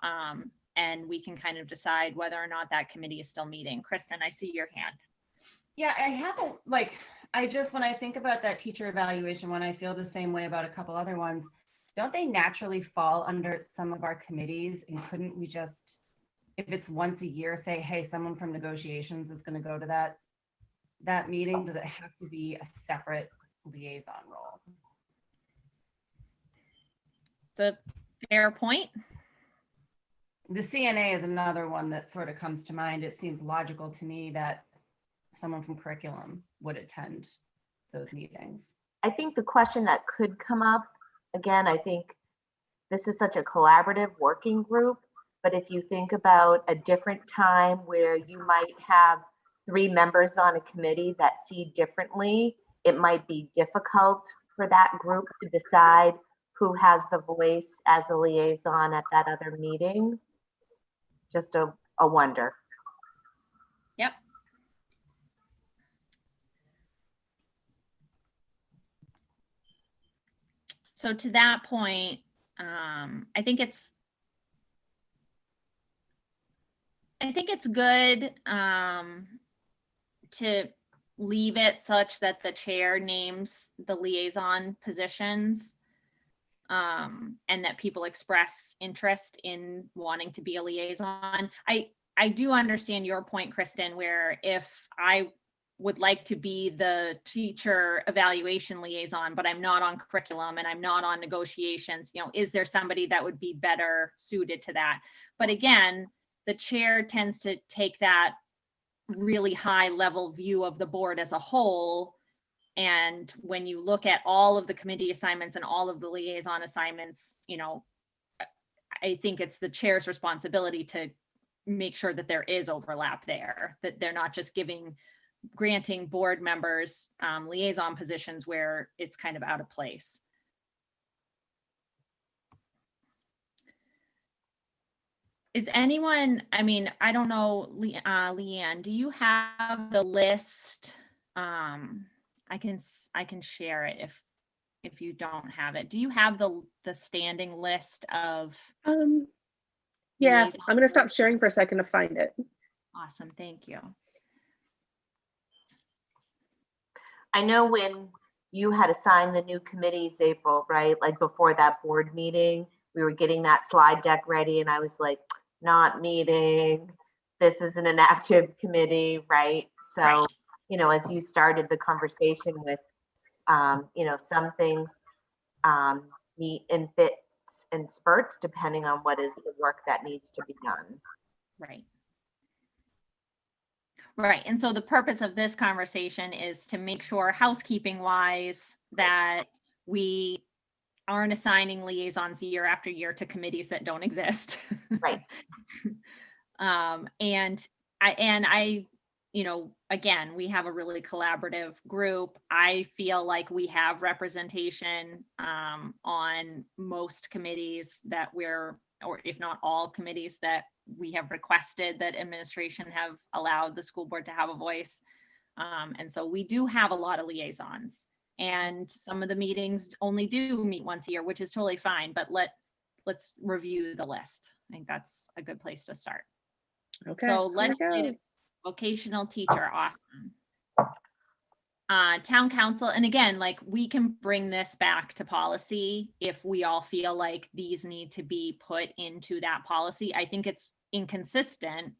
and we can kind of decide whether or not that committee is still meeting. Kristen, I see your hand. Yeah, I haven't, when I think about that teacher evaluation one, I feel the same way about a couple other ones. Don't they naturally fall under some of our committees? And couldn't we just, if it's once a year, say, hey, someone from negotiations is going to go to that meeting? Does it have to be a separate liaison role? It's a fair point. The CNA is another one that sort of comes to mind. It seems logical to me that someone from curriculum would attend those meetings. I think the question that could come up, again, I think this is such a collaborative working group, but if you think about a different time where you might have 3 members on a committee that see differently, it might be difficult for that group to decide who has the voice as the liaison at that other meeting. Just a a wonder. Yep. So to that point, I think it's good to leave it such that the chair names the liaison positions, and that people express interest in wanting to be a liaison. I do understand your point, Kristen, where if I would like to be the teacher evaluation liaison, but I'm not on curriculum and I'm not on negotiations, is there somebody that would be better suited to that? But again, the chair tends to take that really high level view of the board as a whole. And when you look at all of the committee assignments and all of the liaison assignments, I think it's the chair's responsibility to make sure that there is overlap there, that they're not just granting board members liaison positions where it's kind of out of place. Is anyone, I don't know, Leanne, do you have the list? I can share it if you don't have it. Do you have the standing list of? Yeah, liaison? I'm gonna stop sharing for a second to find it. Awesome, thank you. I know when you had assigned the new committees, April, right? Like before that board meeting, we were getting that slide deck ready and I was like, not meeting. This isn't an active committee, right? So, Right. As you started the conversation with, some things meet in fits and spurts depending on what is the work that needs to be done. Right. Right. And so the purpose of this conversation is to make sure, housekeeping wise, that we aren't assigning liaisons year after year to committees that don't exist. Right. And I, again, we have a really collaborative group. I feel like we have representation on most committees that or if not all committees that we have requested that administration have allowed the school board to have a voice. And so we do have a lot of liaisons, and some of the meetings only do meet once a year, which is totally fine, but let's review the list. I think that's a good place to start. Okay. So legislative vocational teacher, awesome. Town council, and again, like, we can bring this back to policy if we all feel like these need to be put into that policy. I think it's inconsistent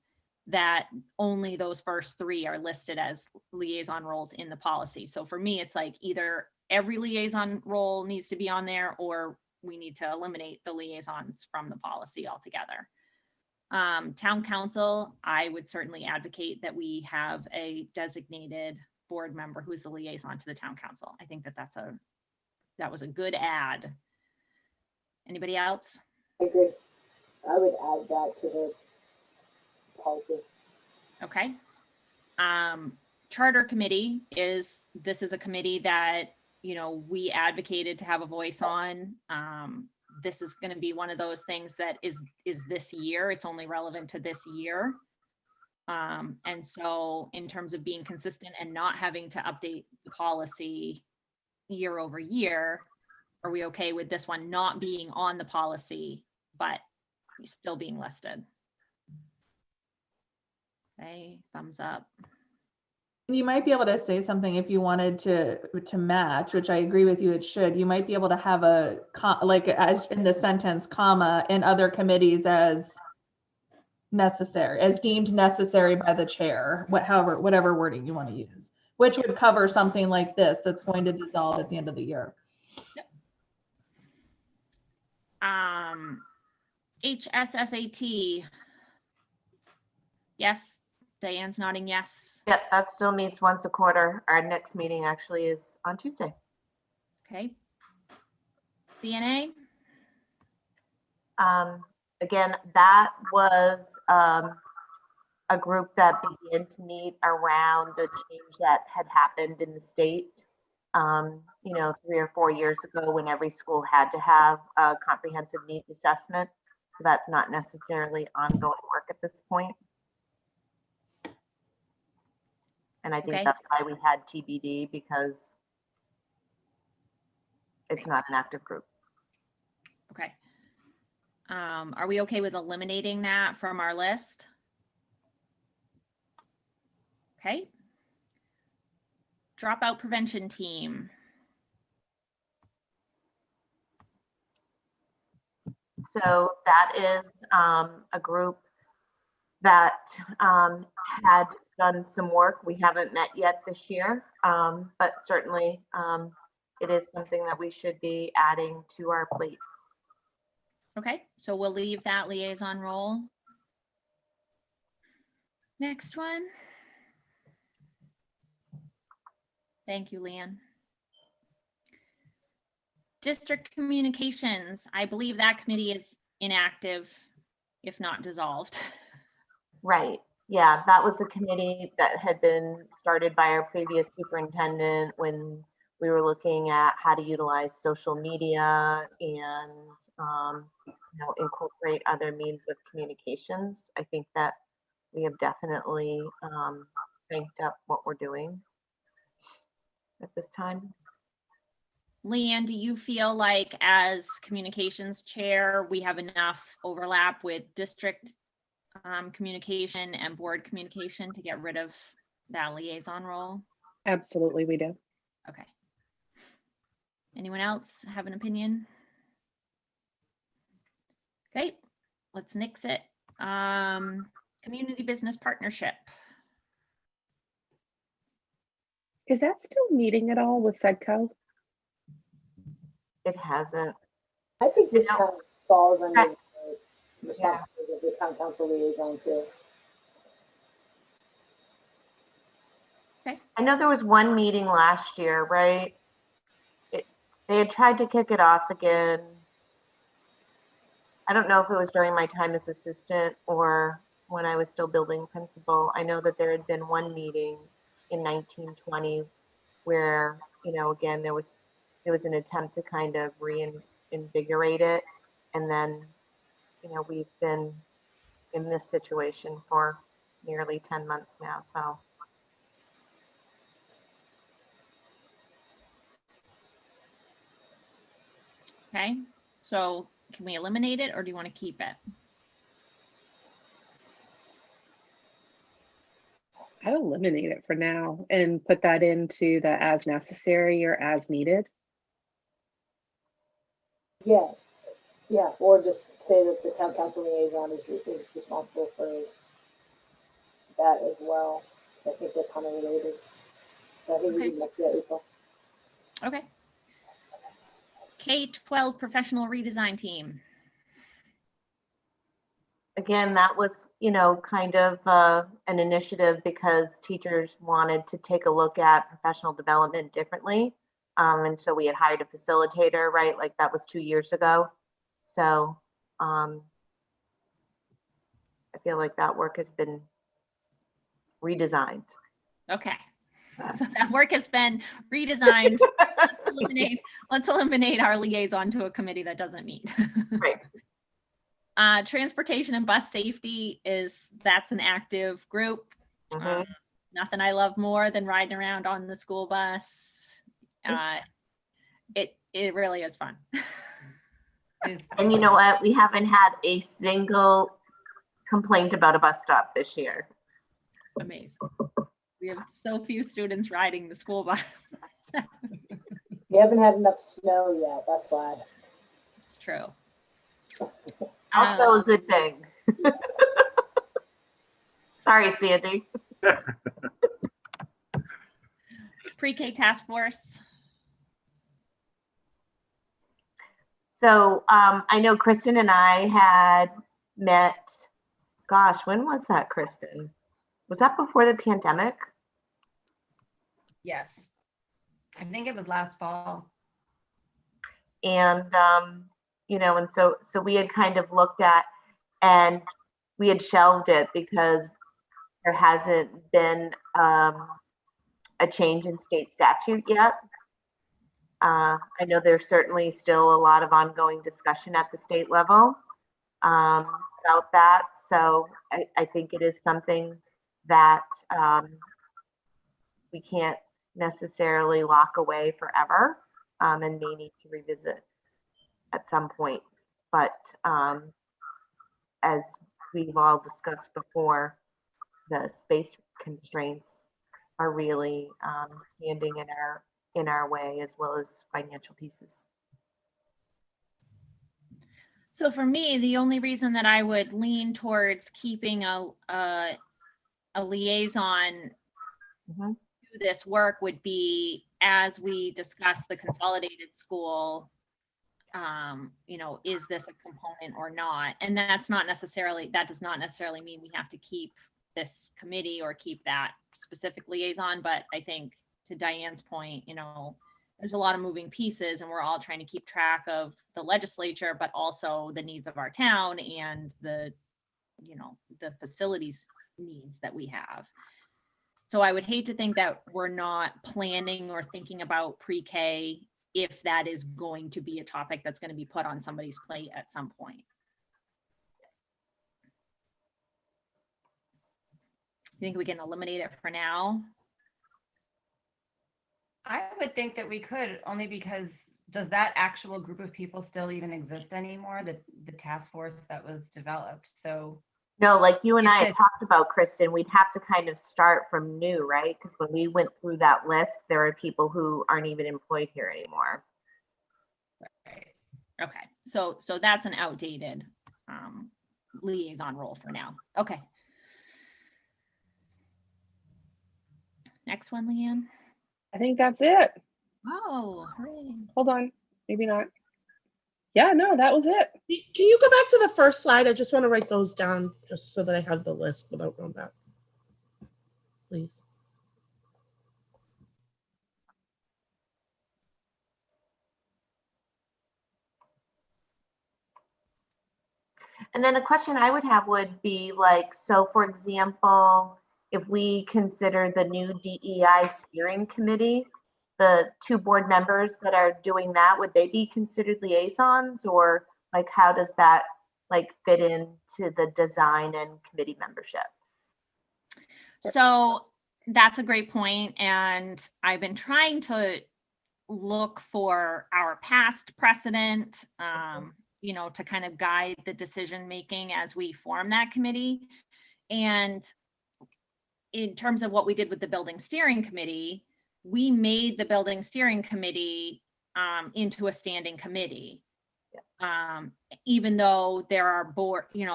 that only those first three are listed as liaison roles in the policy. So for me, it's like either every liaison role needs to be on there, or we need to eliminate the liaisons from the policy altogether. Town council, I would certainly advocate that we have a designated board member who is the liaison to the town council. I think that was a good add. Anybody else? I agree. I would add that to the policy. Okay. Charter committee is a committee that, we advocated to have a voice on. This is going to be one of those things that is this year. It's only relevant to this year. And so in terms of being consistent and not having to update the policy year over year, are we okay with this one not being on the policy, but still being listed? Okay, thumbs up. You might be able to say something if you wanted to match, which I agree with you, it should. You might be able to have like as in the sentence, comma, in other committees as necessary, as deemed necessary by the chair, whatever wording you want to use, which would cover something like this that's going to dissolve at the end of the year. Yep. HSSAT. Yes. Diane's nodding yes. Yep, that still meets once a quarter. Our next meeting actually is on Tuesday. Okay. CNA. Again, that was a group that began to meet around a change that had happened in the state, 3 or 4 years ago, when every school had to have a comprehensive needs assessment. So that's not necessarily ongoing work at this point. And I think Okay. that's why we had TBD, because it's not an active group. Okay. Are we okay with eliminating that from our list? Okay. Dropout prevention team. So that is a group that had done some work. We haven't met yet this year, but certainly it is something that we should be adding to our plate. Okay, so we'll leave that liaison role. Next one. Thank you, Leanne. District communications. I believe that committee is inactive, if not dissolved. Right. Yeah, that was a committee that had been started by our previous superintendent when we were looking at how to utilize social media and incorporate other means of communications. I think that we have definitely cranked up what we're doing at this time. Leanne, do you feel like as communications chair, we have enough overlap with district communication and board communication to get rid of that liaison role? Absolutely, we do. Okay. Anyone else have an opinion? Okay, let's nix it. Community business partnership. Is that still meeting at all with Sedco? It hasn't. I think this No. kind of falls under Okay. the responsibility of the town council liaison too. I know there was one meeting last year, right? They had tried to kick it off again. I don't know if it was during my time as assistant or when I was still building principal. I know that there had been one meeting in 1920 where, again, there was an attempt to kind of reinvigorate it. And then, we've been in this situation for nearly 10 months now, so. Okay, so can we eliminate it or do you want to keep it? I'd eliminate it for now and put that into the as necessary or as needed. Yeah, yeah, or just say that the town council liaison is responsible for that as well. I think they're kind of related. I think we Okay. can mix it, April. Okay. K-12 professional redesign team. Again, that was, kind of an initiative because teachers wanted to take a look at professional development differently. And so we had hired a facilitator, right? Like that was 2 years ago. So I feel like that work has been redesigned. Okay. So that work has been redesigned. Let's eliminate our liaison to a committee that doesn't meet. Right. Transportation and bus safety that's an active group. Mhm. Nothing I love more than riding around on the school bus. It really is fun. And you know what? We haven't had a single complaint about a bus stop this year. Amazing. We have so few students riding the school bus. You haven't had enough snow yet, that's why. It's true. Also a good thing. Sorry, Sandy. Pre-K task force. So I know Kristen and I had met, gosh, when was that, Kristen? Was that before the pandemic? Yes. I think it was last fall. And and so we had kind of looked at, and we had shelved it because there hasn't been a change in state statute yet. I know there's certainly still a lot of ongoing discussion at the state level about that. So I think it is something that we can't necessarily lock away forever, and may need to revisit at some point. But as we've all discussed before, the space constraints are really standing in our way, as well as financial pieces. So for me, the only reason that I would lean towards keeping a liaison Mhm. do this work would be as we discuss the consolidated school, you know, is this a component or not? And that does not necessarily mean we have to keep this committee or keep that specific liaison. But I think to Diane's point, you know, there's a lot of moving pieces and we're all trying to keep track of the legislature, but also the needs of our town and the, you know, the facilities needs that we have. So I would hate to think that we're not planning or thinking about pre-K if that is going to be a topic that's going to be put on somebody's plate at some point. You think we can eliminate it for now? I would think that we could, only because does that actual group of people still even exist anymore? The task force that was developed. So No, like you and I had Yes. talked about, Kristen, we'd have to kind of start from new, right? Because when we went through that list, there are people who aren't even employed here anymore. Right. Okay, so that's an outdated liaison role for now. Okay. Next one, Leanne. I think that's it. Oh, hooray. Hold on, maybe not. Yeah, no, that was it. Can you go back to the first slide? I just want to write those down just so that I have the list without going back. Please. And then a question I would have would be like, so for example, if we consider the new DEI steering committee, the 2 board members that are doing that, would they be considered liaisons, or like how does that like fit into the design and committee membership? So that's a great point, and I've been trying to look for our past precedent, you know, to kind of guide the decision making as we form that committee. And in terms of what we did with the building steering committee, we made the building steering committee into a standing committee. Even though there are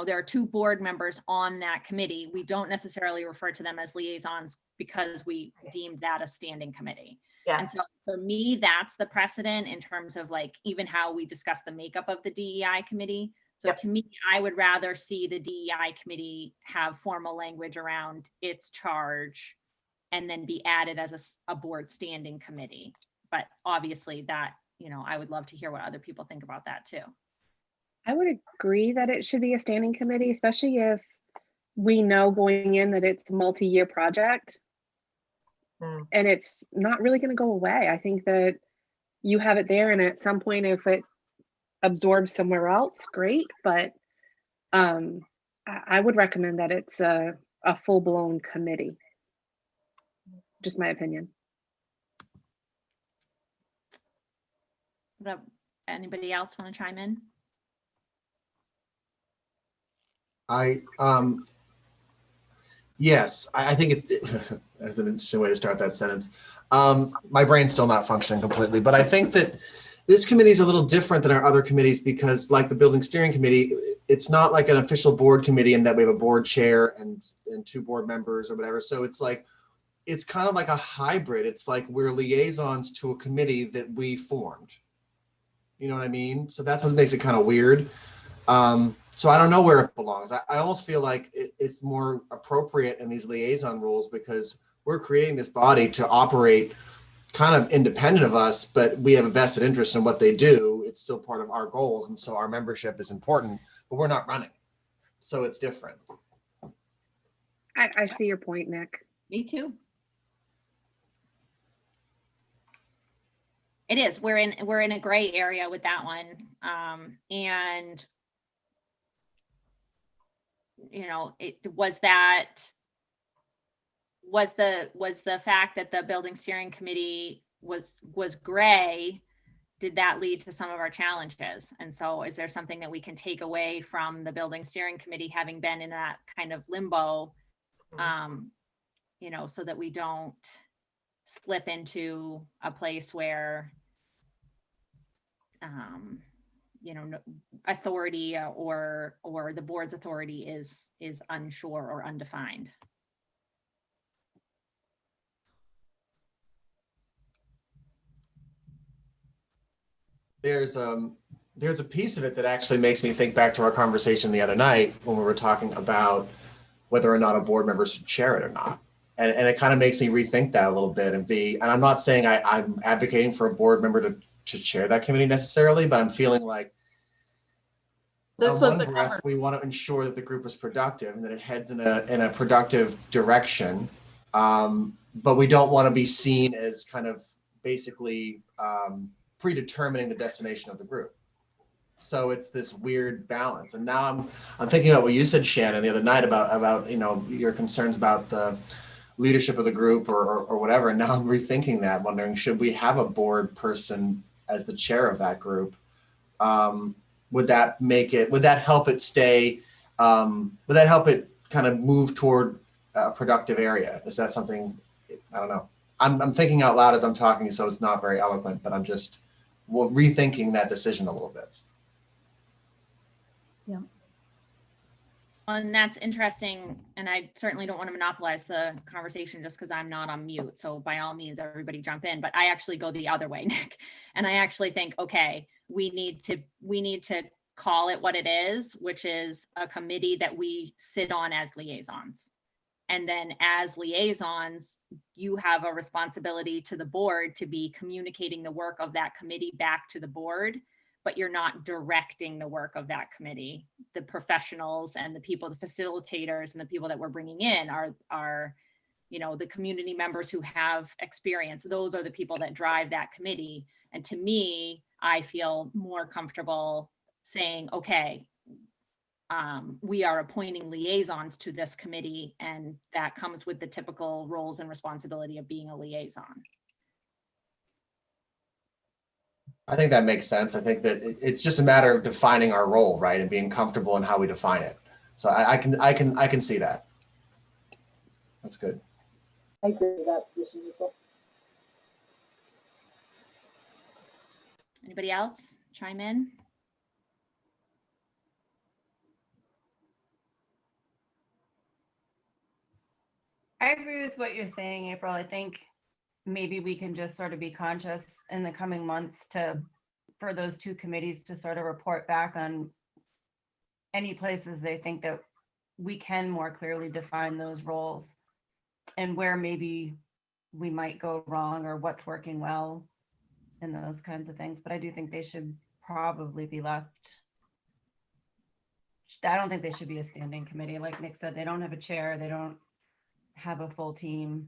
there are 2 board members on that committee, we don't necessarily refer to them as liaisons because we deemed that a standing committee. Yeah. And so for me, that's the precedent in terms of like even how we discuss the makeup of the DEI committee. So Yep. to me, I would rather see the DEI committee have formal language around its charge and then be added as a board standing committee. But obviously that, you know, I would love to hear what other people think about that too. I would agree that it should be a standing committee, especially if we know going in that it's a multi-year project and it's not really going to go away. I think that you have it there, and at some point, if it absorbs somewhere else, great. But I would recommend that it's a full-blown committee. Just my opinion. Anybody else want to chime in? Yes, I think that's an interesting way to start that sentence. My brain's still not functioning completely, but I think that this committee is a little different than our other committees because, like the building steering committee, it's not like an official board committee in that we have a board chair and 2 board members or whatever. So it's kind of like a hybrid. It's like we're liaisons to a committee that we formed. You know what I mean? So that's what makes it kind of weird. So I don't know where it belongs. I almost feel like it's more appropriate in these liaison roles because we're creating this body to operate kind of independent of us, but we have a vested interest in what they do. It's still part of our goals. And so our membership is important, but we're not running. So it's different. I see your point, Nick. Me too. It is. We're in a gray area with that one. And you know, it was that was the fact that the building steering committee was gray, did that lead to some of our challenges? And so is there something that we can take away from the building steering committee having been in that kind of limbo, you know, so that we don't slip into a place where, you know, authority or the board's authority is unsure or undefined? There's a piece of it that actually makes me think back to our conversation the other night when we were talking about whether or not a board member should chair it or not. And it kind of makes me rethink that a little bit and I'm not saying I'm advocating for a board member to chair that committee necessarily, but I'm feeling like This on was one the breath, we want to ensure that the group is productive and that it heads in a productive direction. But we don't want to be seen as kind of basically predetermining the destination of the group. So it's this weird balance. And now I'm thinking about what you said, Shannon, the other night about you know, your concerns about the leadership of the group or whatever. And now I'm rethinking that, wondering, should we have a board person as the chair of that group? Would that help it stay, would that help it kind of move toward a productive area? Is that something, I don't know. I'm thinking out loud as I'm talking, so it's not very eloquent, but I'm just rethinking that decision a little bit. Yeah. And that's interesting. And I certainly don't want to monopolize the conversation just because I'm not on mute. So by all means, everybody jump in, but I actually go the other way, Nick. And I actually think, okay, we need to call it what it is, which is a committee that we sit on as liaisons. And then as liaisons, you have a responsibility to the board to be communicating the work of that committee back to the board, but you're not directing the work of that committee. The professionals and the people, the facilitators and the people that we're bringing in are, you know, the community members who have experience. Those are the people that drive that committee. And to me, I feel more comfortable saying, okay, we are appointing liaisons to this committee, and that comes with the typical roles and responsibility of being a liaison. I think that makes sense. I think that it's just a matter of defining our role, right, and being comfortable in how we define it. So I can see that. That's good. I agree with that position as well. Anybody else chime in? I agree with what you're saying, April. I think maybe we can just sort of be conscious in the coming months for those two committees to sort of report back on any places they think that we can more clearly define those roles and where maybe we might go wrong or what's working well and those kinds of things. But I do think they should probably be left. I don't think they should be a standing committee. Like Nick said, they don't have a chair. They don't have a full team.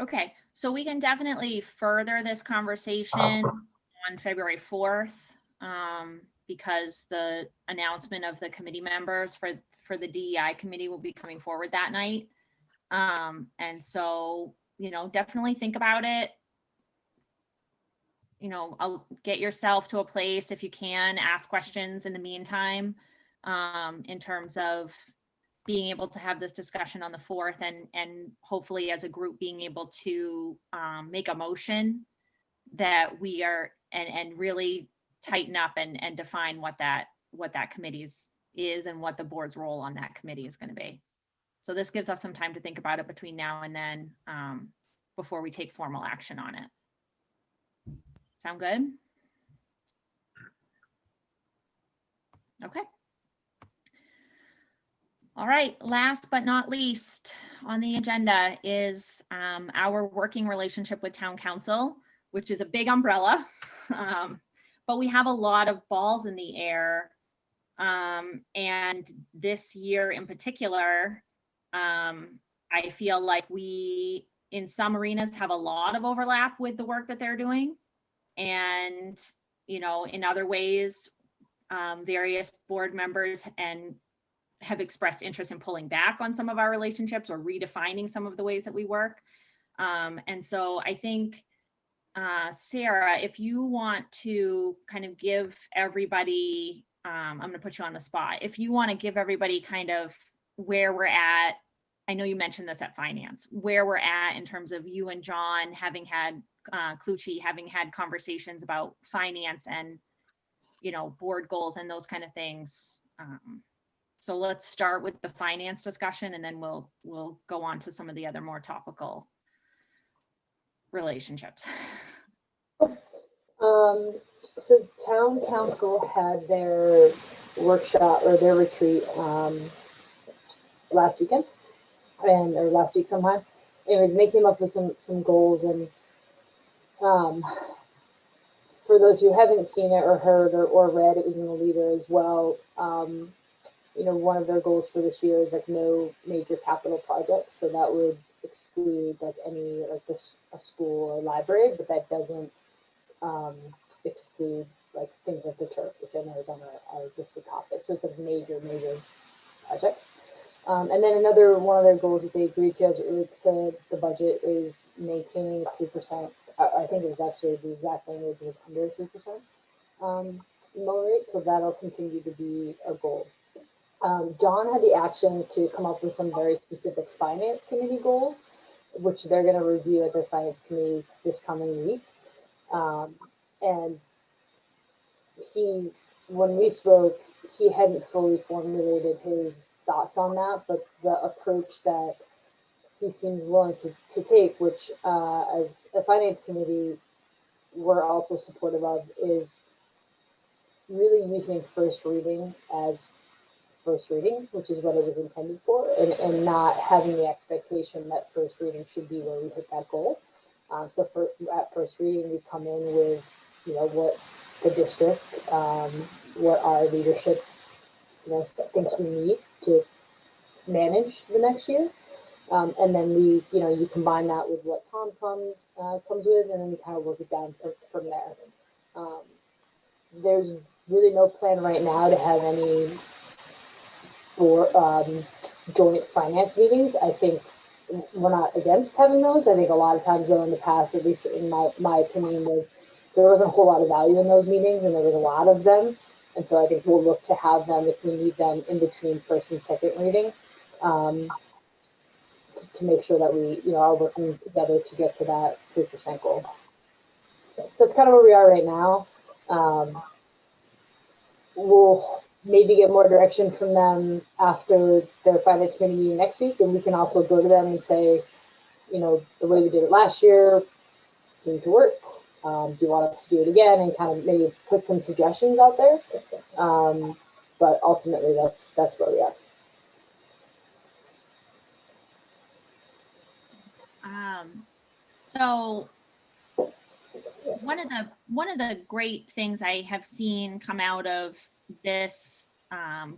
Okay, so we can definitely further this conversation on February 4th because the announcement of the committee members for the DEI committee will be coming forward that night. And so, you know, definitely think about it. You know, I'll get yourself to a place if you can, ask questions in the meantime, in terms of being able to have this discussion on the 4th and hopefully as a group being able to make a motion that we are and really tighten up and define what that committee's is and what the board's role on that committee is going to be. So this gives us some time to think about it between now and then before we take formal action on it. Sound good? Okay. All right, last but not least on the agenda is our working relationship with town council, which is a big umbrella, but we have a lot of balls in the air. And this year in particular, I feel like we, in some arenas, have a lot of overlap with the work that they're doing. And, you know, in other ways, various board members and have expressed interest in pulling back on some of our relationships or redefining some of the ways that we work. And so I think, Sarah, if you want to kind of give everybody, I'm going to put you on the spot. If you want to give everybody kind of where we're at, I know you mentioned this at finance, where we're at in terms of you and John having had, Clucci having had conversations about finance and, you know, board goals and those kind of things. So let's start with the finance discussion, and then we'll go on to some of the other more topical relationships. So town council had their workshop or their retreat last weekend, or last week sometime. Anyways, they came up with some goals, and for those who haven't seen it or heard or read, it was in the leader as well. You know, one of their goals for this year is like no major capital projects. So that would exclude like any like a school or library, but that doesn't exclude like things like the turf, which I know is on our list of topics. So it's like major projects. And then another one of their goals that they agreed to as it relates to the budget is maintaining 3%. I think it was actually the exact language was under 3% mill rate. So that'll continue to be a goal. John had the action to come up with some very specific finance committee goals, which they're going to review at their finance committee this coming week. And when we spoke, he hadn't fully formulated his thoughts on that, but the approach that he seems willing to take, which as a finance committee, we're also supportive of, is really using first reading as first reading, which is what it was intended for, and not having the expectation that first reading should be where we hit that goal. So at first reading, we come in with, you know, what the district, what our leadership, you know, thinks we need to manage the next year. And then we, you know, you combine that with what Tom comes with, and then we kind of work it down from there. There's really no plan right now to have any joint finance meetings. I think we're not against having those. I think a lot of times though in the past, at least in my opinion, there wasn't a whole lot of value in those meetings, and there was a lot of them. And so I think we'll look to have them if we need them in between first and second reading, to make sure that we, you know, are working together to get to that 3% goal. So it's kind of where we are right now. We'll maybe get more direction from them after their finance committee meeting next week, and we can also go to them and say, you know, the way we did it last year seemed to work. Do you want us to do it again, and kind of maybe put some suggestions out there? But ultimately, that's where we are. So one of the great things I have seen come out of this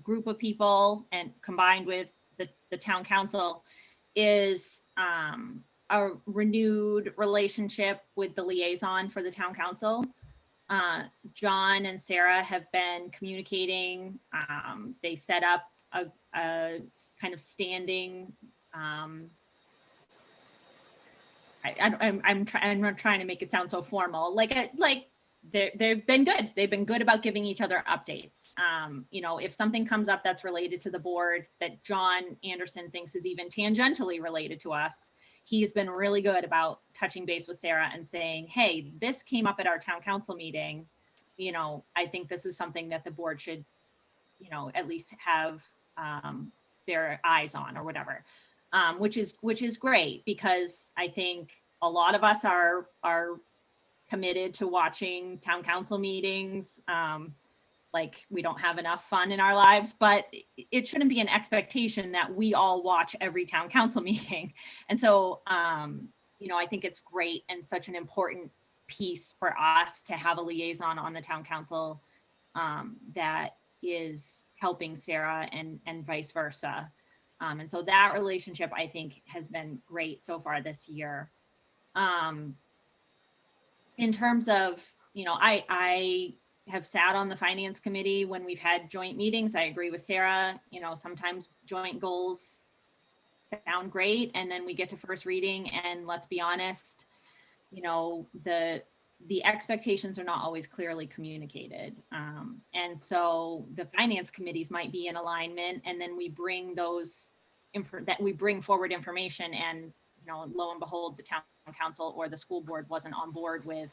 group of people, and combined with the town council, is a renewed relationship with the liaison for the town council. John and Sarah have been communicating. They set up a kind of standing, I'm not trying to make it sound so formal. Like they've been good. They've been good about giving each other updates. You know, if something comes up that's related to the board that John Anderson thinks is even tangentially related to us, he's been really good about touching base with Sarah and saying, hey, this came up at our town council meeting. You know, I think this is something that the board should, you know, at least have their eyes on or whatever. Which is great, because I think a lot of us are committed to watching town council meetings. Like we don't have enough fun in our lives, but it shouldn't be an expectation that we all watch every town council meeting. And so, you know, I think it's great and such an important piece for us to have a liaison on the town council that is helping Sarah and vice versa. And so that relationship, I think, has been great so far this year. In terms of, you know, I have sat on the finance committee when we've had joint meetings. I agree with Sarah, sometimes joint goals sound great, and then we get to first reading, and let's be honest, the expectations are not always clearly communicated. And so the finance committees might be in alignment, and then we bring forward information, and lo and behold, the town council or the school board wasn't on board with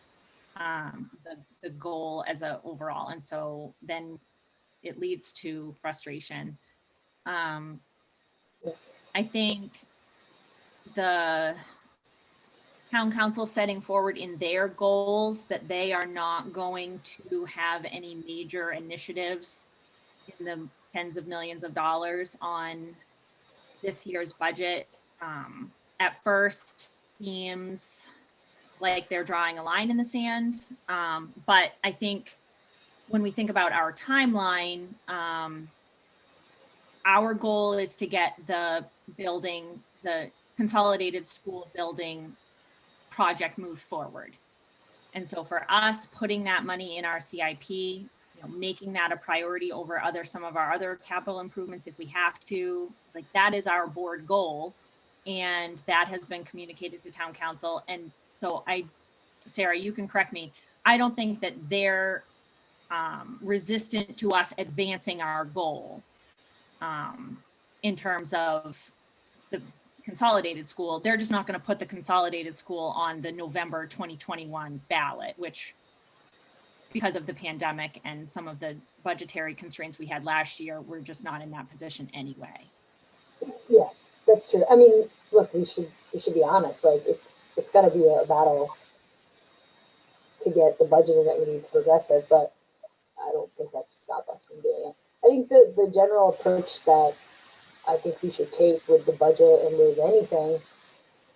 the goal as a overall, and so then it leads to frustration. I think the town council setting forward in their goals that they are not going to have any major initiatives in the tens of millions of dollars on this year's budget, at first seems like they're drawing a line in the sand. But I think when we think about our timeline, our goal is to get the consolidated school building project moved forward. And so for us, putting that money in our CIP, making that a priority over some of our other capital improvements if we have to, like, that is our board goal. And that has been communicated to town council. And so Sarah, you can correct me, I don't think that they're resistant to us advancing our goal in terms of the consolidated school. They're just not going to put the consolidated school on the November 2021 ballot, which, because of the pandemic and some of the budgetary constraints we had last year, we're just not in that position anyway. Yeah, that's true. I mean, look, we should be honest. Like, it's got to be a battle to get the budgeting that we need to progress it, but I don't think that should stop us from doing it. I think the general approach that I think we should take with the budget and with anything,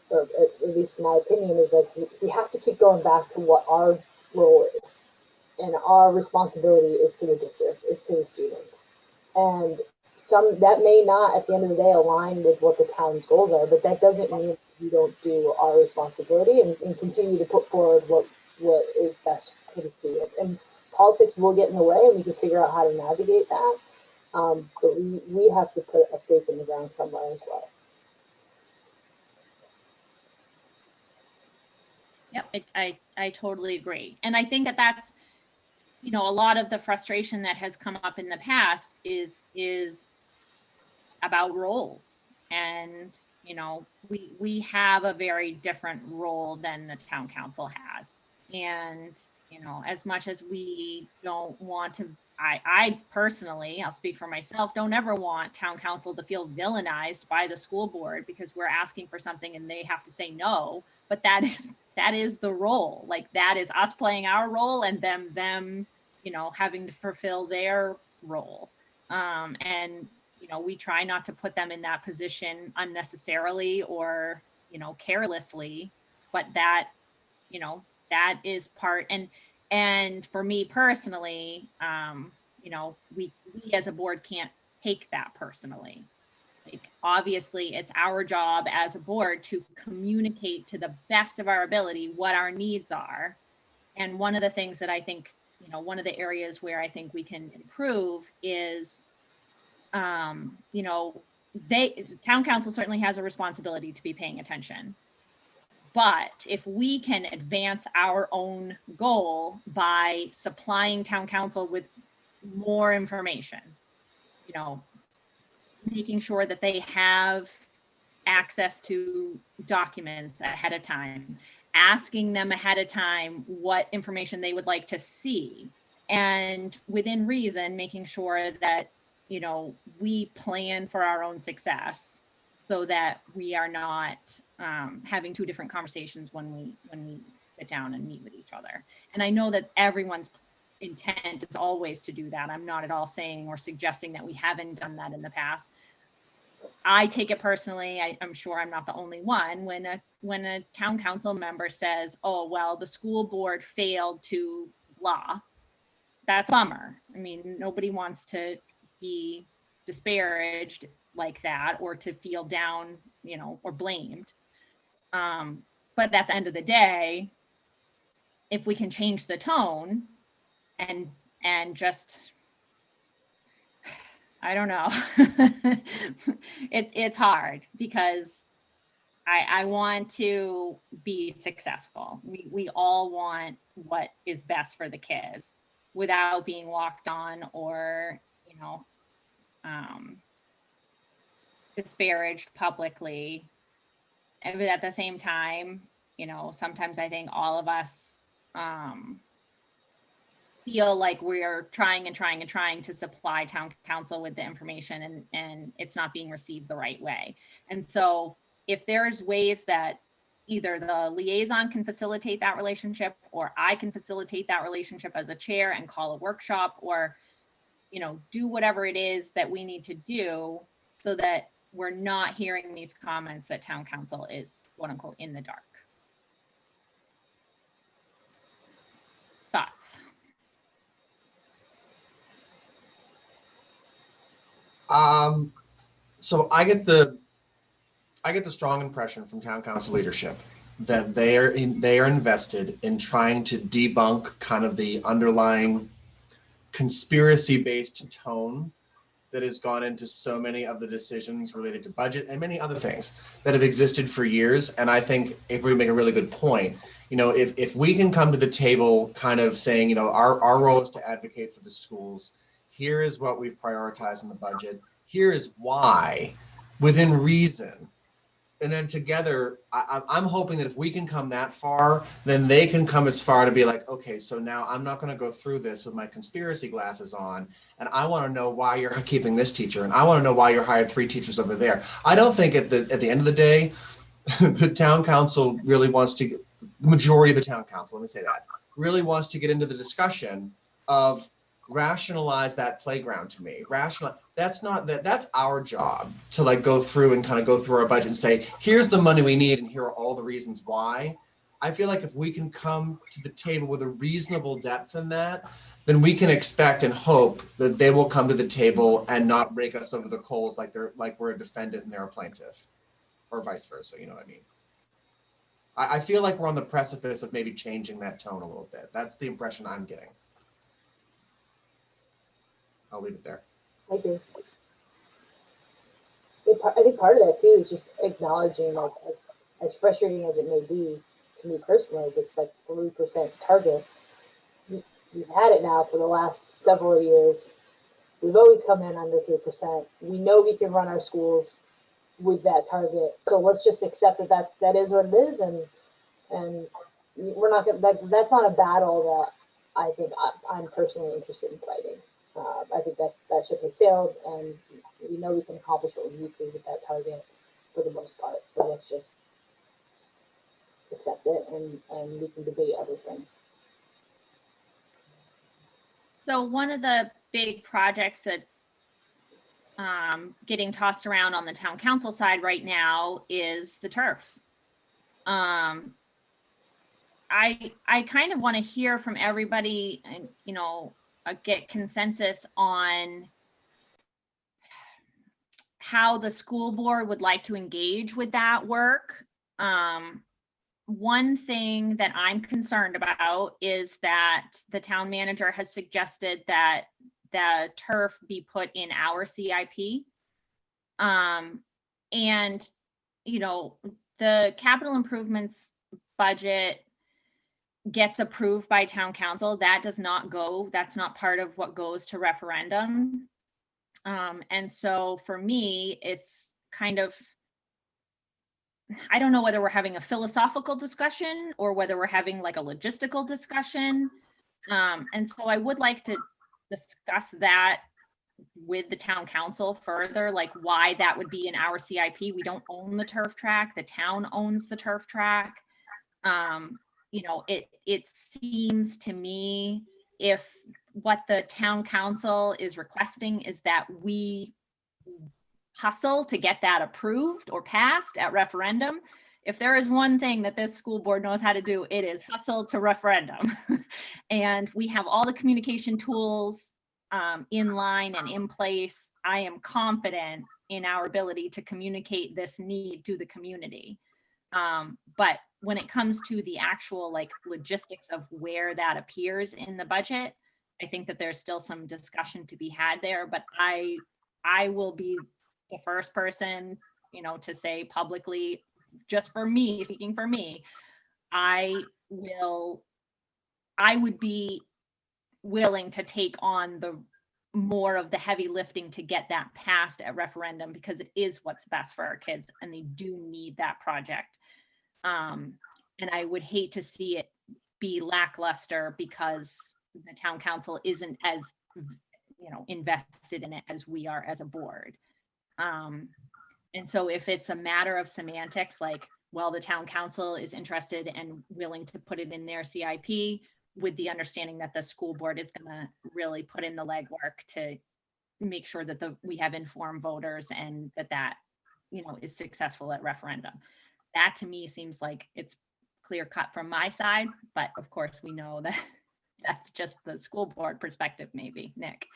or at least in my opinion, is like we have to keep going back to what our role is. And our responsibility is to the district, is to the students. And that may not, at the end of the day, align with what the town's goals are, but that doesn't mean we don't do our responsibility and continue to put forward what is best for the students. And politics will get in the way, and we can figure out how to navigate that. But we have to put a stake in the ground somewhere as well. Yep, I totally agree. And I think that's, a lot of the frustration that has come up in the past is about roles. And, we have a very different role than the town council has. And, as much as we don't want to, I personally, I'll speak for myself, don't ever want town council to feel villainized by the school board because we're asking for something and they have to say no. But that is the role. Like, that is us playing our role and them, having to fulfill their role. And, we try not to put them in that position unnecessarily or, carelessly, but that is part. And for me personally, we as a board can't take that personally. Like, obviously, it's our job as a board to communicate to the best of our ability what our needs are. And one of the things that I think, one of the areas where I think we can improve is, town council certainly has a responsibility to be paying attention. But if we can advance our own goal by supplying town council with more information, making sure that they have access to documents ahead of time, asking them ahead of time what information they would like to see, and within reason, making sure that, we plan for our own success so that we are not having two different conversations when we sit down and meet with each other. And I know that everyone's intent is always to do that. I'm not at all saying or suggesting that we haven't done that in the past. I take it personally, I'm sure I'm not the only one, when a town council member says, oh, well, the school board failed to blah, that's a bummer. I mean, nobody wants to be disparaged like that or to feel down, or blamed. But at the end of the day, if we can change the tone and and just, I don't know. It's hard because I want to be successful. We all want what is best for the kids without being walked on or, you know, disparaged publicly. And but at the same time, you know, sometimes I think all of us feel like we're trying to supply town council with the information, and it's not being received the right way. And so if there's ways that either the liaison can facilitate that relationship, or I can facilitate that relationship as a chair and call a workshop, or, you know, do whatever it is that we need to do so that we're not hearing these comments that town council is quote unquote in the dark. Thoughts? So I get the strong impression from town council leadership that they are invested in trying to debunk kind of the underlying conspiracy-based tone that has gone into so many of the decisions related to budget and many other things that have existed for years. And I think Avery make a really good point. You know, if we can come to the table kind of saying, you know, our role is to advocate for the schools. Here is what we've prioritized in the budget. Here is why, within reason. And then together, I'm hoping that if we can come that far, then they can come as far to be like, okay, so now I'm not going to go through this with my conspiracy glasses on, and I want to know why you're keeping this teacher, and I want to know why you hired 3 teachers over there. I don't think at the end of the day, the town council really wants to, the majority of the town council, let me say that, really wants to get into the discussion of rationalize that playground to me. That's our job to like go through and kind of go through our budget and say, here's the money we need and here are all the reasons why. I feel like if we can come to the table with a reasonable depth in that, then we can expect and hope that they will come to the table and not rake us over the coals like we're a defendant and they're a plaintiff, or vice versa. You know what I mean? I feel like we're on the precipice of maybe changing that tone a little bit. That's the impression I'm getting. I'll leave it there. I agree. I think part of that too is just acknowledging, like, as frustrating as it may be to me personally, this like 3% target. We've had it now for the last several years. We've always come in under 3%. We know we can run our schools with that target. So let's just accept that that is what it is, and we're not gonna, that's not a battle that I think I'm personally interested in fighting. I think that ship has sailed, and we know we can accomplish what we need to with that target for the most part. So let's just accept it, and we can debate other things. So one of the big projects that's getting tossed around on the town council side right now is the turf. I kind of want to hear from everybody and, you know, get consensus on how the school board would like to engage with that work. One thing that I'm concerned about is that the town manager has suggested that the turf be put in our CIP. And, you know, the capital improvements budget gets approved by town council. That's not part of what goes to referendum. And so for me, it's kind of, I don't know whether we're having a philosophical discussion or whether we're having like a logistical discussion. And so I would like to discuss that with the town council further, like why that would be in our CIP. We don't own the turf track. The town owns the turf track. You know, it seems to me if what the town council is requesting is that we hustle to get that approved or passed at referendum. If there is one thing that this school board knows how to do, it is hustle to referendum. And we have all the communication tools in line and in place. I am confident in our ability to communicate this need to the community. But when it comes to the actual like logistics of where that appears in the budget, I think that there's still some discussion to be had there, but I will be the first person, you know, to say publicly, just for me, speaking for me, I would be willing to take on the more of the heavy lifting to get that passed at referendum, because it is what's best for our kids and they do need that project. And I would hate to see it be lackluster because the town council isn't as, you know, invested in it as we are as a board. And so if it's a matter of semantics, like, well, the town council is interested and willing to put it in their CIP, with the understanding that the school board is going to really put in the legwork to make sure that we have informed voters and that you know, is successful at referendum. That to me seems like it's clear cut from my side, but of course we know that that's just the school board perspective, maybe. Nick.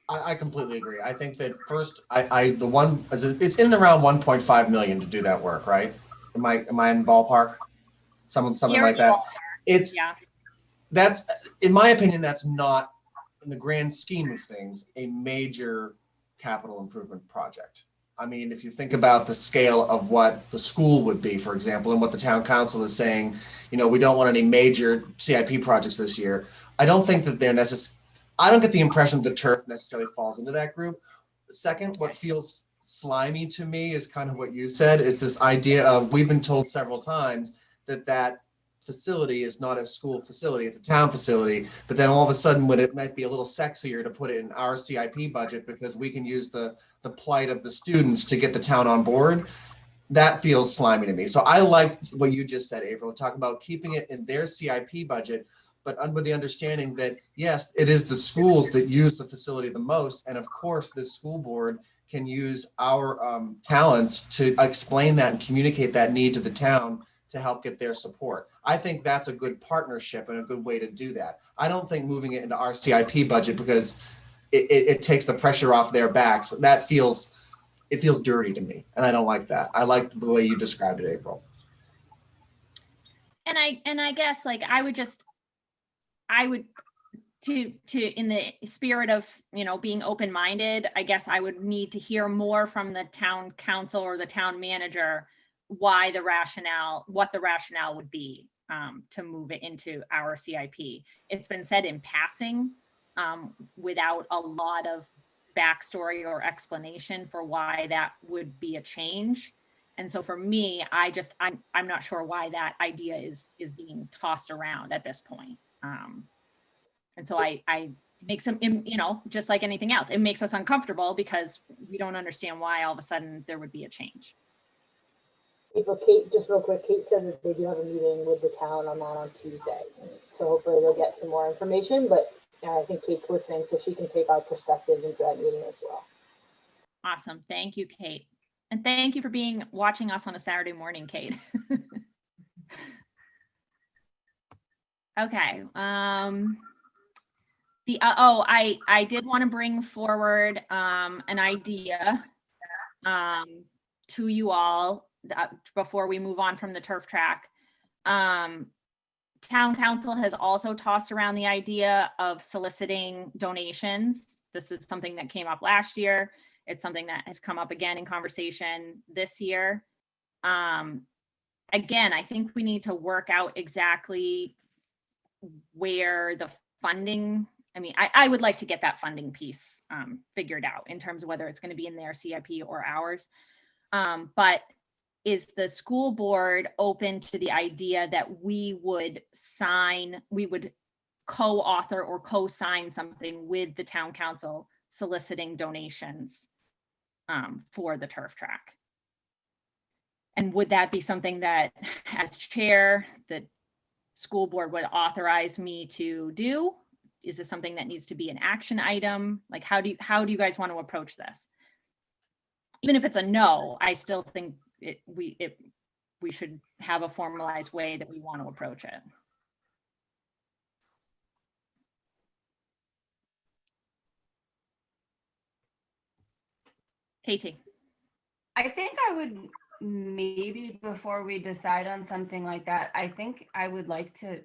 I completely agree. I think that first, it's in and around 1.5 million to do that work, right? Am I in ballpark? Something like that. That's, in my opinion, that's not, in the grand scheme of things, a major capital improvement project. I mean, if you think about the scale of what the school would be, for example, and what the town council is saying, you know, we don't want any major CIP projects this year. I don't think that they're necessary. I don't get the impression that turf necessarily falls into that group. Second, what feels slimy to me is kind of what you said. It's this idea of, we've been told several times that facility is not a school facility, it's a town facility, but then all of a sudden, when it might be a little sexier to put it in our CIP budget because we can use the plight of the students to get the town on board, that feels slimy to me. So I like what you just said, April, talk about keeping it in their CIP budget, but under the understanding that, yes, it is the schools that use the facility the most, and of course, this school board can use our talents to explain that and communicate that need to the town to help get their support. I think that's a good partnership and a good way to do that. I don't think moving it into our CIP budget, because it takes the pressure off their backs. That feels dirty to me, and I don't like that. I like the way you described it, April. And I guess, like, I would to in the spirit of, you know, being open-minded, I guess I would need to hear more from the town council or the town manager what the rationale would be to move it into our CIP. It's been said in passing without a lot of backstory or explanation for why that would be a change. And so for me, I'm not sure why that idea is being tossed around at this point. And so I makes them, you know, just like anything else, it makes us uncomfortable because we don't understand why all of a sudden there would be a change. Kate, just real quick, Kate said that they do have a meeting with the town on Tuesday. So hopefully they'll get some more information, but I think Kate's listening, so she can take our perspective into that meeting as well. Awesome. Thank you, Kate. And thank you for watching us on a Saturday morning, Kate. Okay. I did want to bring forward an idea to you all before we move on from the turf track. Town council has also tossed around the idea of soliciting donations. This is something that came up last year. It's something that has come up again in conversation this year. Again, I think we need to work out exactly where the funding, I mean, I would like to get that funding piece figured out in terms of whether it's going to be in their CIP or ours. But is the school board open to the idea that we would co-author or co-sign something with the town council soliciting donations for the turf track? And would that be something that, as chair, the school board would authorize me to do? Is this something that needs to be an action item? Like, how do you guys want to approach this? Even if it's a no, I still think we should have a formalized way that we want to approach it. Katie. I think I would maybe, before we decide on something like that, I think I would like to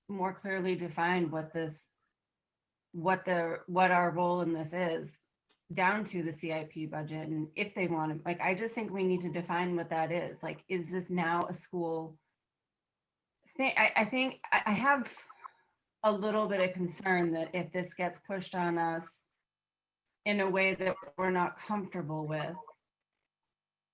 more clearly define what this what our role in this is, down to the CIP budget, and if they want to, like, I just think we need to define what that is. Like, is this now a school thing? I think I have a little bit of concern that if this gets pushed on us in a way that we're not comfortable with,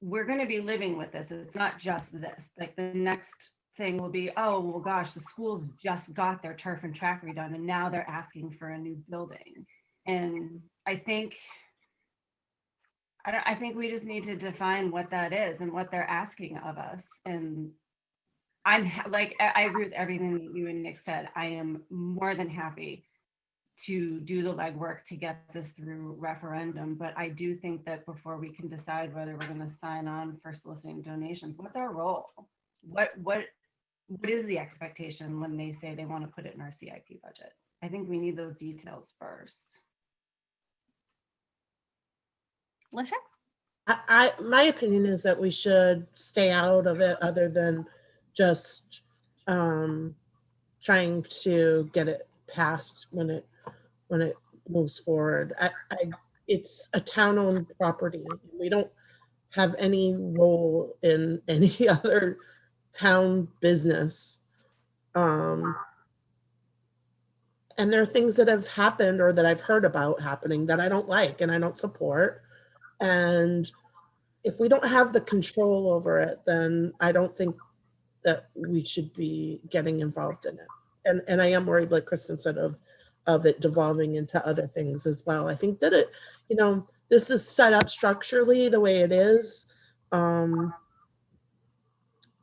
we're going to be living with this. It's not just this. Like, the next thing will be, oh, well, gosh, the schools just got their turf and track redone, and now they're asking for a new building. And I think we just need to define what that is and what they're asking of us. And I agree with everything that you and Nick said. I am more than happy to do the legwork to get this through referendum. But I do think that before we can decide whether we're going to sign on for soliciting donations, what's our role? What is the expectation when they say they want to put it in our CIP budget? I think we need those details first. Alicia? My opinion is that we should stay out of it, other than just trying to get it passed when it moves forward. It's a town-owned property. We don't have any role in any other town business. And there are things that have happened or that I've heard about happening that I don't like and I don't support. And if we don't have the control over it, then I don't think that we should be getting involved in it. And I am worried, like Kristen said, of it devolving into other things as well. I think that it, this is set up structurally the way it is. And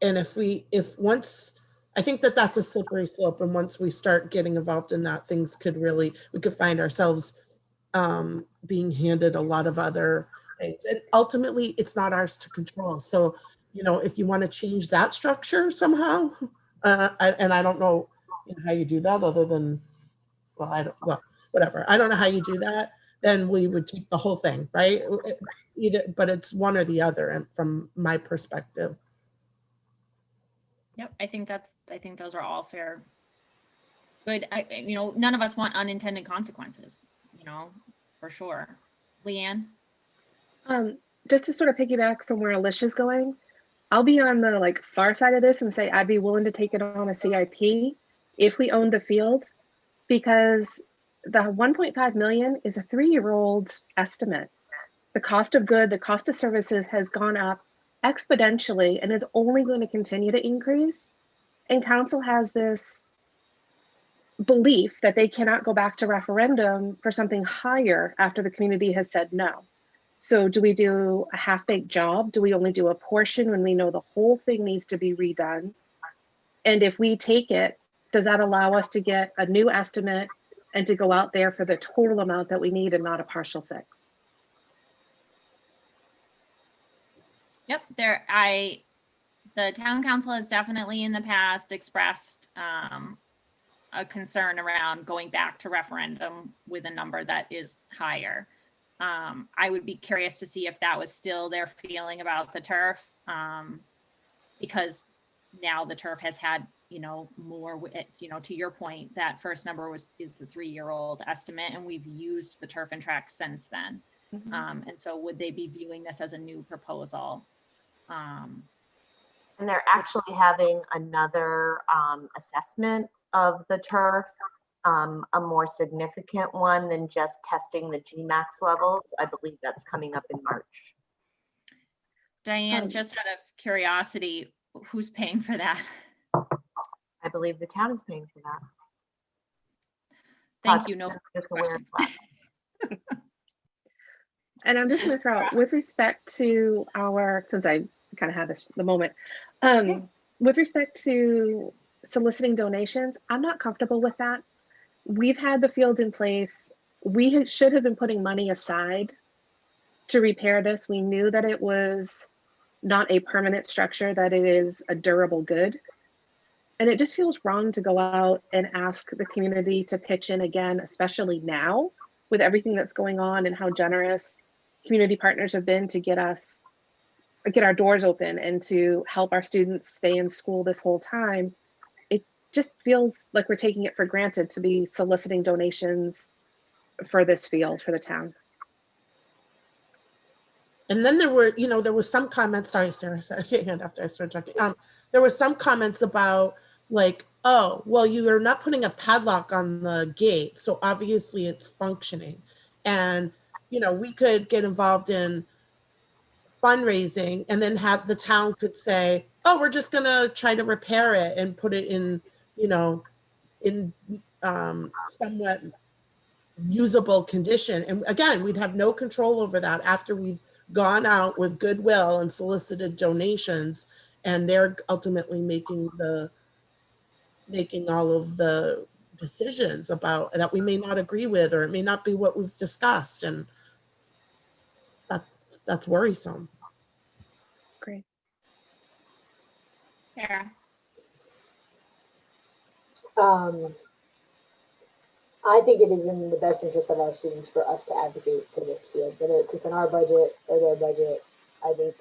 I think that that's a slippery slope. And once we start getting involved in that, we could find ourselves being handed a lot of other things. And ultimately, it's not ours to control. So, if you want to change that structure somehow, and I don't know how you do that other than, whatever. I don't know how you do that. Then we would take the whole thing, right? But it's one or the other, and from my perspective. Yep, I think those are all fair. Good. None of us want unintended consequences, for sure. Leanne? Just to sort of piggyback from where Alicia's going, I'll be on the far side of this and say I'd be willing to take it on a CIP if we owned the field, because the 1.5 million is a 3-year-old estimate. The cost of the cost of services has gone up exponentially and is only going to continue to increase. And council has this belief that they cannot go back to referendum for something higher after the community has said no. So do we do a half-baked job? Do we only do a portion when we know the whole thing needs to be redone? And if we take it, does that allow us to get a new estimate and to go out there for the total amount that we need and not a partial fix? Yep, the town council has definitely in the past expressed a concern around going back to referendum with a number that is higher. I would be curious to see if that was still their feeling about the turf, because now the turf has had, more, to your point, that first number is the 3-year-old estimate, and we've used the turf and track since then. Mm-hmm. And so would they be viewing this as a new proposal? And they're actually having another assessment of the turf, a more significant one than just testing the GMAX levels. I believe that's coming up in March. Diane, just out of curiosity, who's paying for that? I believe the town is paying for that. Thank you. No just aware of that. And I'm just going to throw out, with respect to since I kind of had the moment, with respect to soliciting donations, I'm not comfortable with that. We've had the field in place. We should have been putting money aside to repair this. We knew that it was not a permanent structure, that it is a durable good. And it just feels wrong to go out and ask the community to pitch in again, especially now with everything that's going on and how generous community partners have been to get our doors open and to help our students stay in school this whole time. It just feels like we're taking it for granted to be soliciting donations for this field for the town. And then there were, there was some comments, sorry, Sarah, sorry, hand after I started talking. There were some comments about like, oh, well, you are not putting a padlock on the gate, so obviously it's functioning. And, we could get involved in fundraising and then have the town could say, oh, we're just gonna try to repair it and put it in, in somewhat usable condition. And again, we'd have no control over that after we've gone out with goodwill and solicited donations, and they're ultimately making all of the decisions about that we may not agree with, or it may not be what we've discussed, and that's worrisome. Great. Sarah. I think it is in the best interest of our students for us to advocate for this field, whether it's in our budget or their budget. I think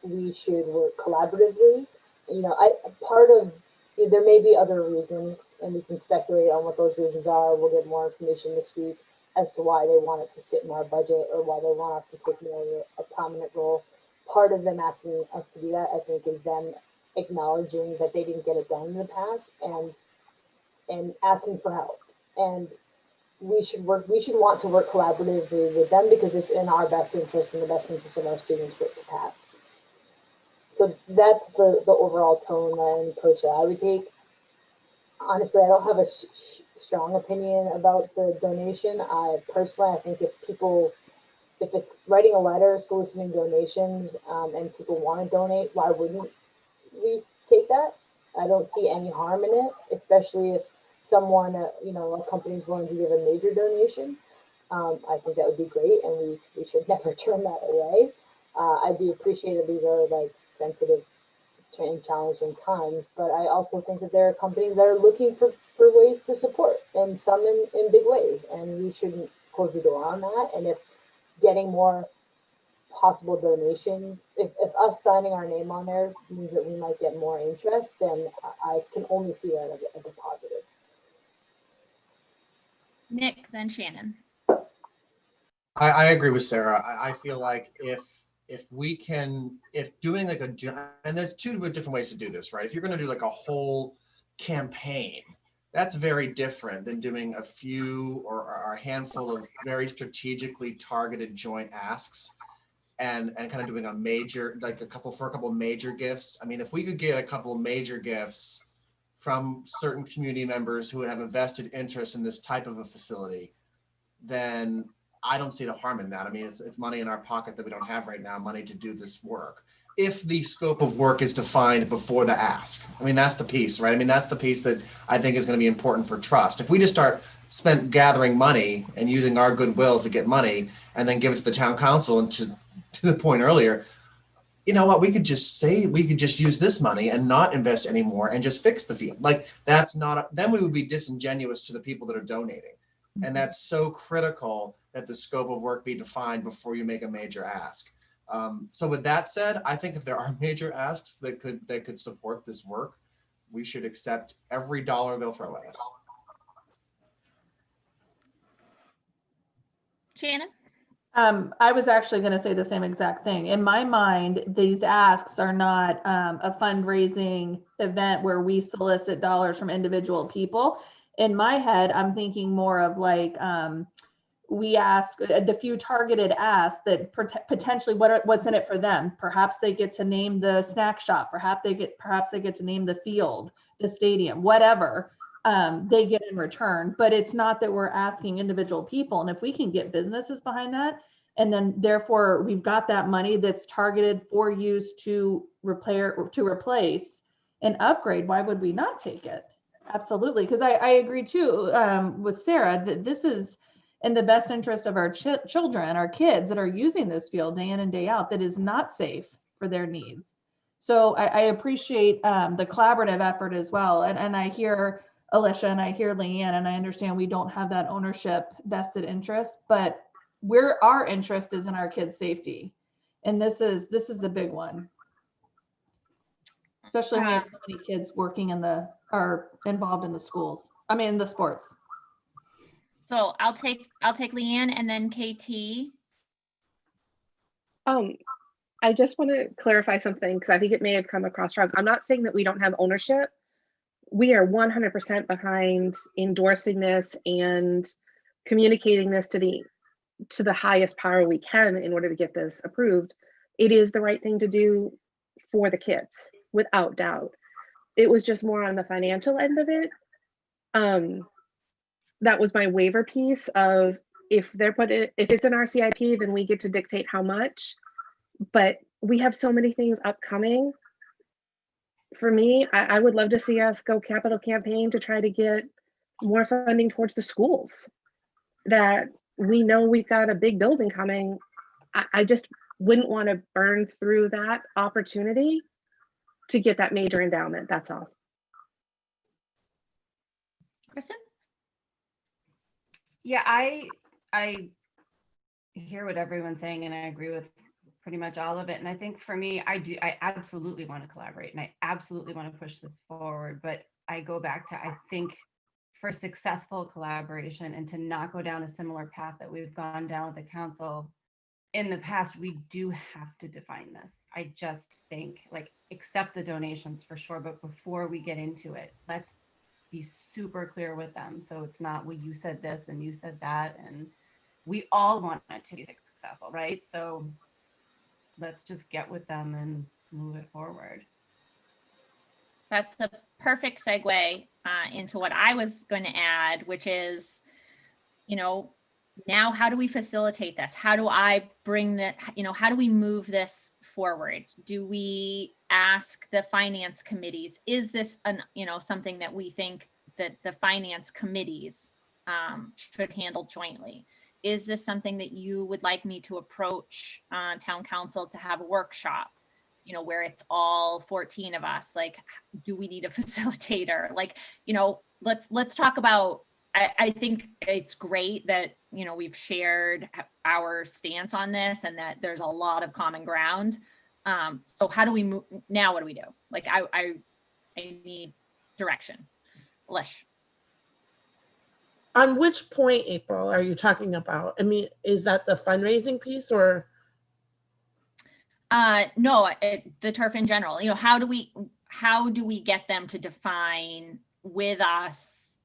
we should work collaboratively. There may be other reasons, and we can speculate on what those reasons are. We'll get more information this week as to why they want it to sit in our budget or why they want us to take more of a prominent role. Part of them asking us to do that, I think, is them acknowledging that they didn't get it done in the past and asking for help. And we should want to work collaboratively with them because it's in our best interest and the best interest of our students for it to pass. So that's the overall tone and approach that I would take. Honestly, I don't have a strong opinion about the donation. I think if it's writing a letter soliciting donations and people want to donate, why wouldn't we take that? I don't see any harm in it, especially if someone, a company is willing to give a major donation. I think that would be great, and we should never turn that away. I do appreciate that these are like sensitive and challenging times, but I also think that there are companies that are looking for ways to support, and some in big ways, and we shouldn't close the door on that. And if getting more possible donations, if us signing our name on there means that we might get more interest, then I can only see that as a positive. Nick, then Shannon. I agree with Sarah. I feel like if doing like and there's two different ways to do this, right? If you're going to do like a whole campaign, that's very different than doing a few or a handful of very strategically targeted joint asks and kind of doing a major, like a couple major gifts. I mean, if we could get a couple of major gifts from certain community members who would have a vested interest in this type of a facility, then I don't see the harm in that. I mean, it's money in our pocket that we don't have right now, money to do this work. If the scope of work is defined before the ask. I mean, that's the piece, right? I mean, that's the piece that I think is going to be important for trust. If we just start gathering money and using our goodwill to get money and then give it to the town council, and to the point earlier, you know what, we could just use this money and not invest anymore and just fix the field. Like then we would be disingenuous to the people that are donating. And that's so critical that the scope of work be defined before you make a major ask. So with that said, I think if there are major asks that could support this work, we should accept every dollar they'll throw at us. Shannon? I was actually going to say the same exact thing. In my mind, these asks are not a fundraising event where we solicit dollars from individual people. In my head, I'm thinking more of like we ask the few targeted asks that potentially what's in it for them. Perhaps they get to name the snack shop. Perhaps they get to name the field, the stadium, whatever. They get in return, but it's not that we're asking individual people. And if we can get businesses behind that, and then therefore we've got that money that's targeted for use to replace and upgrade, why would we not take it? Absolutely. Because I agree too with Sarah that this is in the best interest of our children, our kids that are using this field day in and day out, that is not safe for their needs. So I appreciate the collaborative effort as well. And I hear Alicia and I hear Leanne, and I understand we don't have that ownership vested interest, but our interest is in our kids' safety. And this is a big one. Especially when we have so many kids working are involved in the schools. I mean, the sports. So I'll take Leanne and then KT. I just want to clarify something because I think it may have come across wrong. I'm not saying that we don't have ownership. We are 100% behind endorsing this and communicating this to the highest power we can in order to get this approved. It is the right thing to do for the kids, without doubt. It was just more on the financial end of it. That was my waiver piece of if it's in our CIP, then we get to dictate how much. But we have so many things upcoming. For me, I would love to see us go capital campaign to try to get more funding towards the schools. That we know we've got a big building coming. I just wouldn't want to burn through that opportunity to get that major endowment. That's all. Kristen? Yeah, I hear what everyone's saying and I agree with pretty much all of it. And I think for me, I absolutely want to collaborate and I absolutely want to push this forward. But I go back to, I think for successful collaboration and to not go down a similar path that we've gone down with the council in the past, we do have to define this. I just think, like, accept the donations for sure, but before we get into it, let's be super clear with them. So it's not, well, you said this and you said that, and we all want it to be successful, right? So let's just get with them and move it forward. That's the perfect segue into what I was going to add, which is, now how do we facilitate this? How do I bring that, how do we move this forward? Do we ask the finance committees? Is this something that we think that the finance committees should handle jointly? Is this something that you would like me to approach town council to have a workshop, where it's all 14 of us? Like, do we need a facilitator? Like, let's talk about, I think it's great that, we've shared our stance on this and that there's a lot of common ground. So how do we move now? What do we do? Like, I need direction. Lish. On which point, April, are you talking about? I mean, is that the fundraising piece or? No, the turf in general. How do we get them to define with us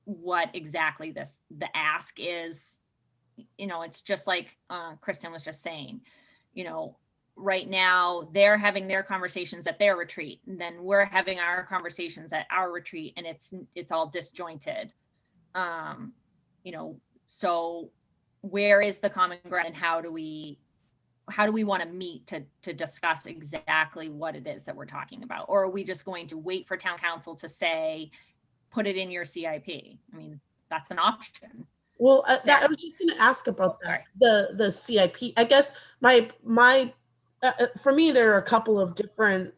what exactly the ask is? It's just like Kristen was just saying, right now they're having their conversations at their retreat, and then we're having our conversations at our retreat, and it's all disjointed. So where is the common ground, and how do we want to meet to discuss exactly what it is that we're talking about? Or are we just going to wait for town council to say, put it in your CIP? I mean, that's an option. Well, I was just going to ask about that. The CIP. I guess my for me, there are a couple of different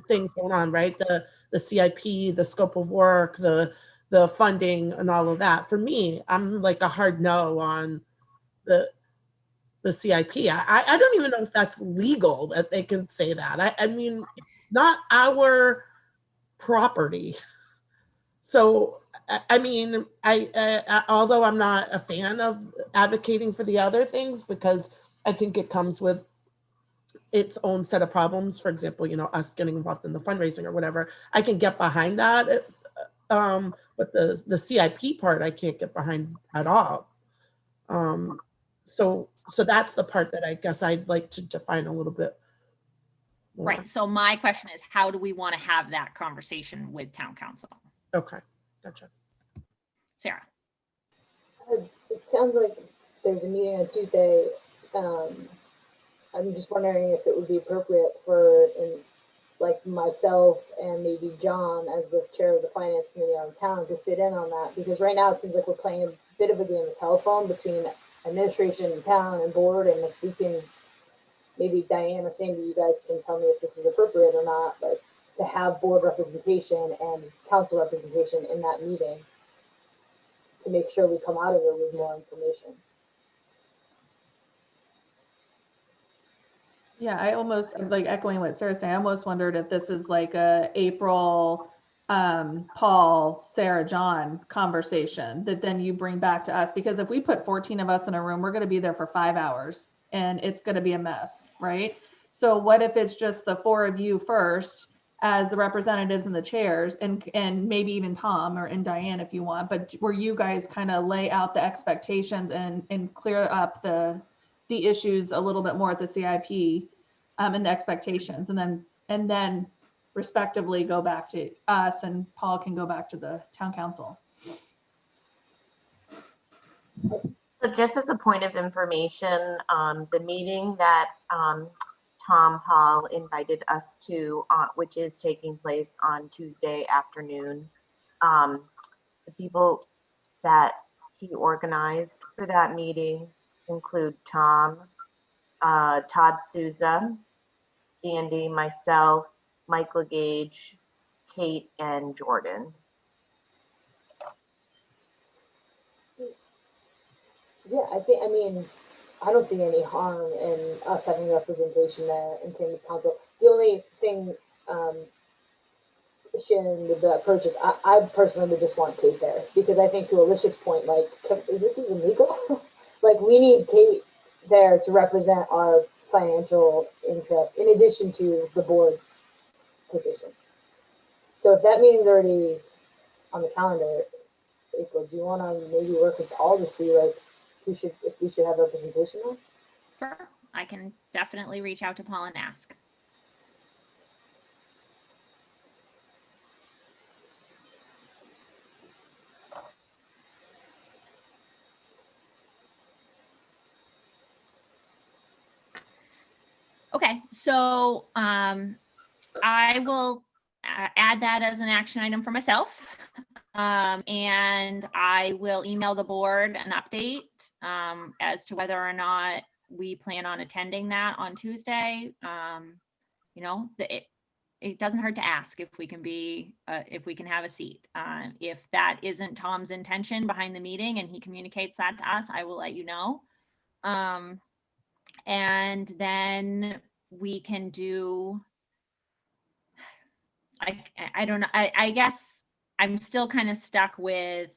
things going on, right? The CIP, the scope of work, the funding, and all of that. For me, I'm like a hard no on the CIP. I don't even know if that's legal that they can say that. I mean, it's not our property. So, I mean, I although I'm not a fan of advocating for the other things, because I think it comes with its own set of problems. For example, us getting involved in the fundraising or whatever, I can get behind that. But the CIP part, I can't get behind at all. So that's the part that I guess I'd like to define a little bit more. Right. So my question is, how do we want to have that conversation with town council? Okay, gotcha. Sarah. It sounds like there's a meeting on Tuesday. I'm just wondering if it would be appropriate for like myself and maybe John as the chair of the finance committee on town to sit in on that, because right now it seems like we're playing a bit of a game of telephone between administration and town and board, and if we can, maybe Diane or Sandy, you guys can tell me if this is appropriate or not, but to have board representation and council representation in that meeting to make sure we come out of it with more information. Yeah, I almost, like echoing what Sarah's saying, I almost wondered if this is like a April Paul, Sarah, John conversation that then you bring back to us? Because if we put 14 of us in a room, we're going to be there for 5 hours and it's going to be a mess, right? So what if it's just the 4 of you first as the representatives and the chairs, and maybe even Tom and Diane if you want, but where you guys kind of lay out the expectations and clear up the issues a little bit more at the CIP and the expectations, and then respectively go back to us, and Paul can go back to the town council. So just as a point of information, the meeting that Tom Hall invited us to, which is taking place on Tuesday afternoon, the people that he organized for that meeting include Tom, Todd Souza, Sandy, myself, Michael Gage, Kate, and Jordan. Yeah, I mean, I don't see any harm in us having representation there and same with council. The only thing, Shannon, with the approach is I personally would just want Kate there because I think to Alicia's point, like, is this even legal? Like, we need Kate there to represent our financial interests in addition to the board's position. So if that meeting's already on the calendar, April, do you want to maybe work with Paul to see like if we should have representation there? Sure, I can definitely reach out to Paul and ask. Okay, so I will add that as an action item for myself. And I will email the board an update as to whether or not we plan on attending that on Tuesday. You know, it doesn't hurt to ask if we can be, if we can have a seat. If that isn't Tom's intention behind the meeting and he communicates that to us, I will let you know. And then we can do, I don't know, I guess I'm still kind of stuck with,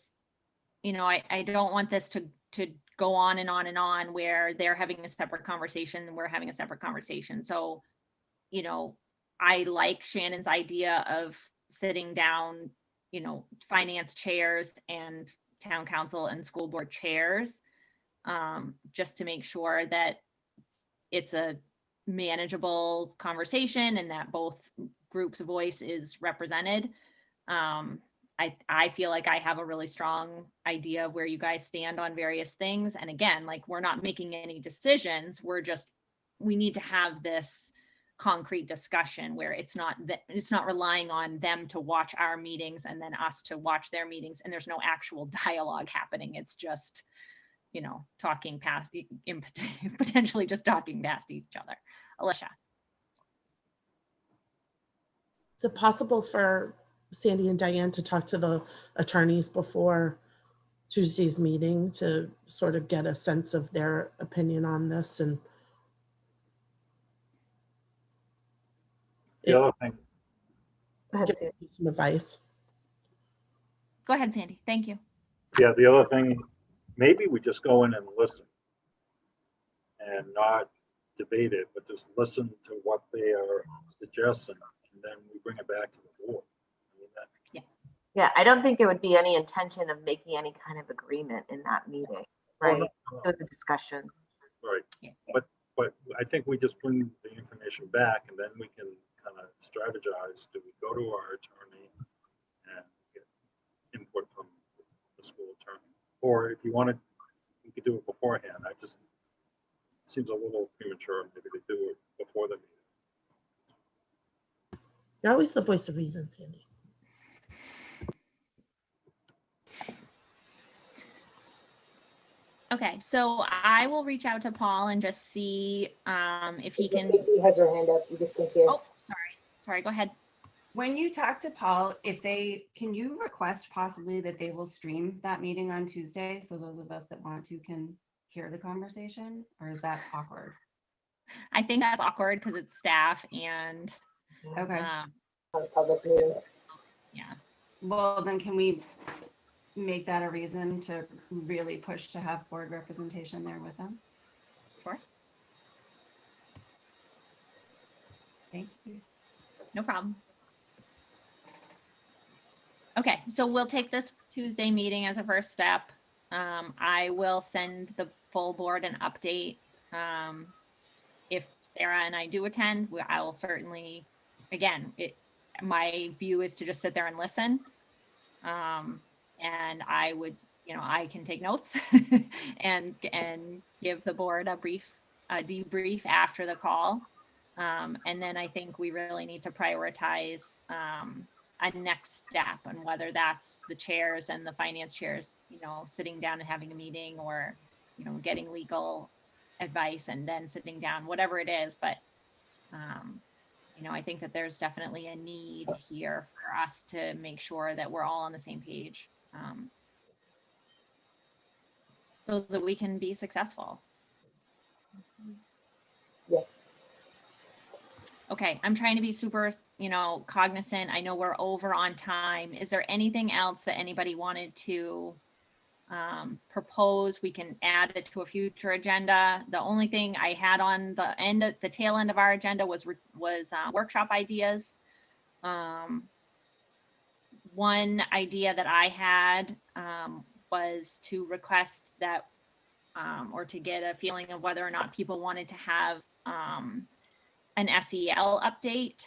you know, I don't want this to go on and on and on where they're having a separate conversation and we're having a separate conversation. So, you know, I like Shannon's idea of sitting down, you know, finance chairs and town council and school board chairs, just to make sure that it's a manageable conversation and that both groups' voice is represented. I feel like I have a really strong idea of where you guys stand on various things. And again, like, we're not making any decisions. We need to have this concrete discussion where it's not relying on them to watch our meetings and then us to watch their meetings. And there's no actual dialogue happening. It's just, you know, talking past, potentially just talking past each other. Alicia. Is it possible for Sandy and Diane to talk to the attorneys before Tuesday's meeting to sort of get a sense of their opinion on this? And The other thing, Go ahead, give Sue. me some advice. Go ahead, Sandy. Thank you. yeah, the other thing, maybe we just go in and listen and not debate it, but just listen to what they are suggesting, and then we bring it back to the board. I mean, that, Yeah, I don't think there would be any intention of making any kind of agreement in that meeting, right? no. It was a discussion. right. Yeah. But I think we just bring the information back, and then we can kind of strategize. Do we go to our attorney and get input from the school attorney? Or if you wanted, you could do it beforehand. Seems a little premature maybe to do it before the meeting. You're always the voice of reason, Sandy. Okay, so I will reach out to Paul and just see if he can. Katie has her hand up. You just can't see her. Oh, sorry. Go ahead. When you talk to Paul, can you request possibly that they will stream that meeting on Tuesday so those of us that want to can hear the conversation, or is that awkward? I think that's awkward because it's staff and Okay. On a public meeting. Yeah. Well, then can we make that a reason to really push to have board representation there with them? Sure. Thank you. No problem. Okay, so we'll take this Tuesday meeting as a first step. I will send the full board an update. If Sarah and I do attend, I will certainly, again, my view is to just sit there and listen. And I would, I can take notes and give the board a debrief after the call. And then I think we really need to prioritize a next step, and whether that's the chairs and the finance chairs, sitting down and having a meeting, or, getting legal advice and then sitting down, whatever it is. But, I think that there's definitely a need here for us to make sure that we're all on the same page, so that we can be successful. Yeah. Okay, I'm trying to be super, cognizant. I know we're over on time. Is there anything else that anybody wanted to propose? We can add it to a future agenda. The only thing I had on the tail end of our agenda was workshop ideas. One idea that I had was to request that, or to get a feeling of whether or not people wanted to have an SEL update.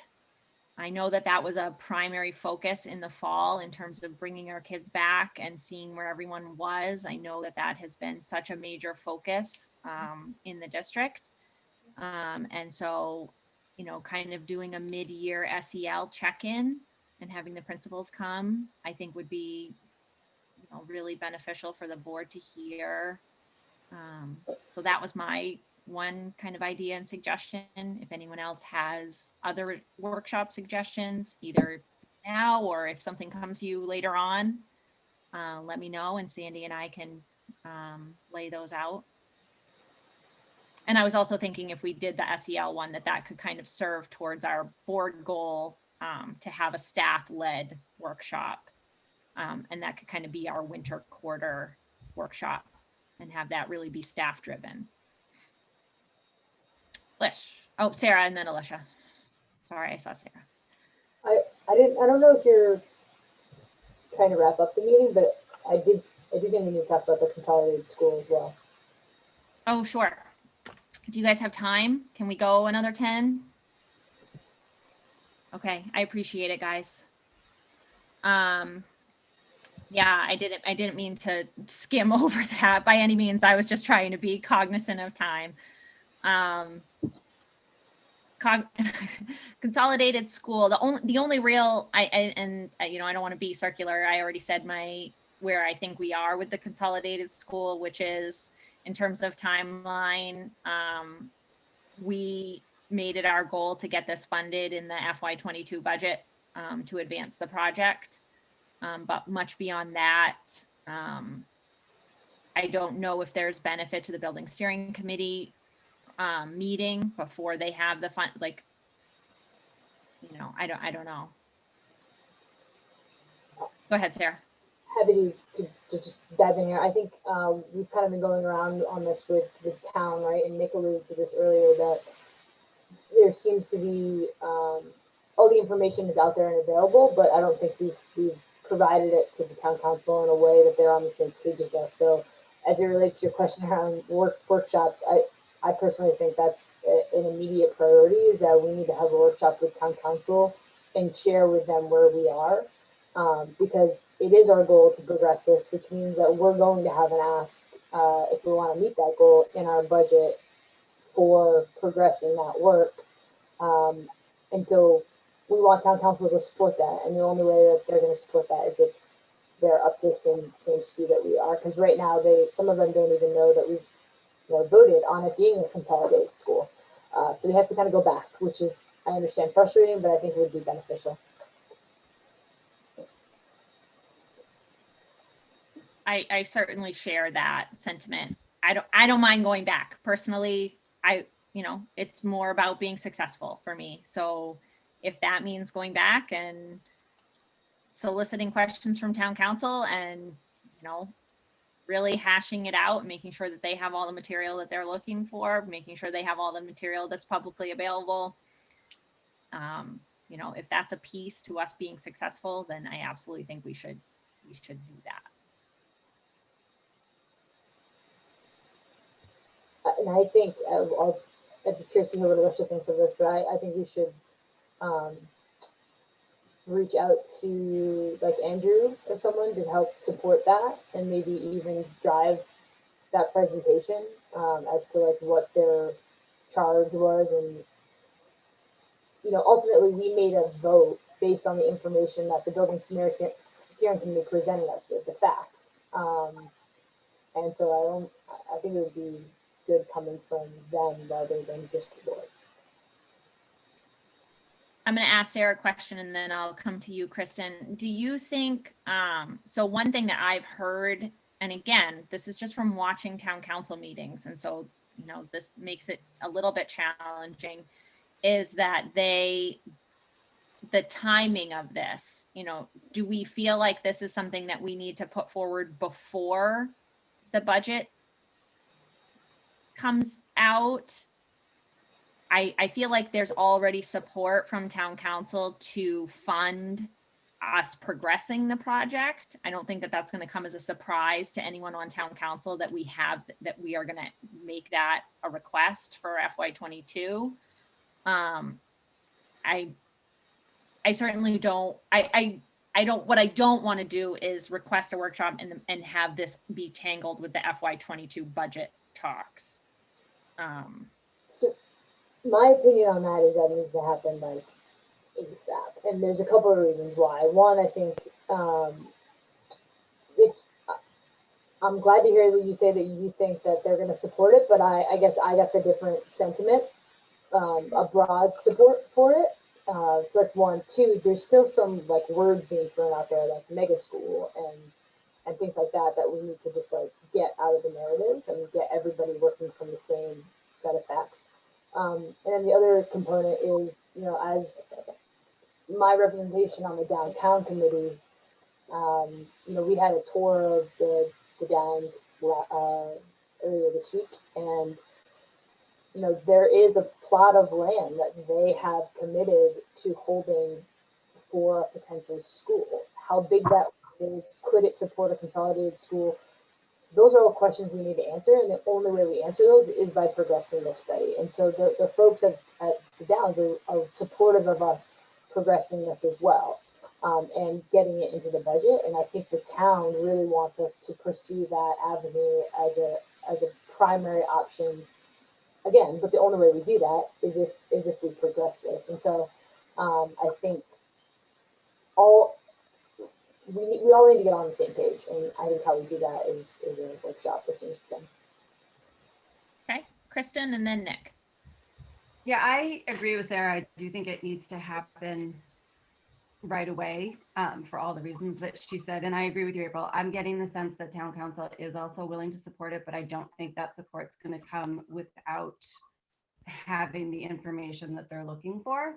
I know that that was a primary focus in the fall in terms of bringing our kids back and seeing where everyone was. I know that that has been such a major focus in the district. And so, kind of doing a mid-year SEL check-in and having the principals come, I think would be, really beneficial for the board to hear. So that was my one kind of idea and suggestion. If anyone else has other workshop suggestions, either now or if something comes to you later on, let me know, and Sandy and I can lay those out. And I was also thinking, if we did the SEL one, that could kind of serve towards our board goal to have a staff-led workshop. And that could kind of be our winter quarter workshop and have that really be staff-driven. Lish. Oh, Sarah, and then Alicia. Sorry, I saw Sarah. I don't know if you're trying to wrap up the meeting, but I do think we need to talk about the consolidated school as well. Oh, sure. Do you guys have time? Can we go another 10? Okay, I appreciate it, guys. Yeah, I didn't mean to skim over that by any means. I was just trying to be cognizant of time. Consolidated school, the only real, I don't want to be circular. I already said where I think we are with the consolidated school, which is in terms of timeline. We made it our goal to get this funded in the FY22 budget to advance the project. But much beyond that, I don't know if there's benefit to the building steering committee meeting before they have the fund, like, I don't know. Go ahead, Sarah. Happy to just dive in here. I think we've kind of been going around on this with the town, right? And Nick alluded to this earlier, that there seems to be all the information is out there and available, but I don't think we've provided it to the town council in a way that they're on the same page as us. So as it relates to your question around workshops, I personally think that's an immediate priority, is that we need to have a workshop with town council and share with them where we are. Because it is our goal to progress this, which means that we're going to have an ask if we want to meet that goal in our budget for progressing that work. And so we want town council to support that. And the only way that they're going to support that is if they're up to the same speed that we are. Because right now, some of them don't even know that we've voted on it being a consolidated school. So we have to kind of go back, which is, I understand, frustrating, but I think it would be beneficial. I certainly share that sentiment. I don't mind going back personally. It's more about being successful for me. So if that means going back and soliciting questions from town council and, you know, really hashing it out, making sure that they have all the material that they're looking for, making sure they have all the material that's publicly available. You know, if that's a piece to us being successful, then I absolutely think we should do that. And I think I'd be curious to hear what Alicia thinks of this, but I think we should reach out to like Andrew or someone to help support that and maybe even drive that presentation as to like what their charge was. And you know, ultimately we made a vote based on the information that the building steering committee presented us with, the facts. And so I think it would be good coming from them rather than just the board. I'm going to ask Sarah a question and then I'll come to you, Kristen. Do you think, so one thing that I've heard, and again, this is just from watching town council meetings, and so, you know, this makes it a little bit challenging, is that the timing of this, you know, do we feel like this is something that we need to put forward before the budget comes out? I feel like there's already support from town council to fund us progressing the project. I don't think that that's going to come as a surprise to anyone on town council that we are going to make that a request for FY22. I certainly don't, what I don't want to do is request a workshop and have this be tangled with the FY22 budget talks. So my opinion on that is that it needs to happen like ASAP. And there's a couple of reasons why. One, I think I'm glad to hear that you say that you think that they're going to support it, but I guess I got the different sentiment, a broad support for it. So that's one. Two, there's still some like words being thrown out there like mega school and things like that we need to just like get out of the narrative and get everybody working from the same set of facts. And then the other component is, you know, as my representation on the downtown committee, you know, we had a tour of the Downs earlier this week, and you know, there is a plot of land that they have committed to holding for a potential school. How big that is, could it support a consolidated school? Those are all questions we need to answer, and the only way we answer those is by progressing this study. And so the folks at the Downs are supportive of us progressing this as well, and getting it into the budget. And I think the town really wants us to pursue that avenue as a primary option again. But the only way we do that is if we progress this. And so I think we all need to get on the same page, and I think how we do that is a workshop as soon as we can. Okay, Kristen and then Nick. Yeah, I agree with Sarah. I do think it needs to happen right away for all the reasons that she said. And I agree with you, April. I'm getting the sense that town council is also willing to support it, but I don't think that support's going to come without having the information that they're looking for.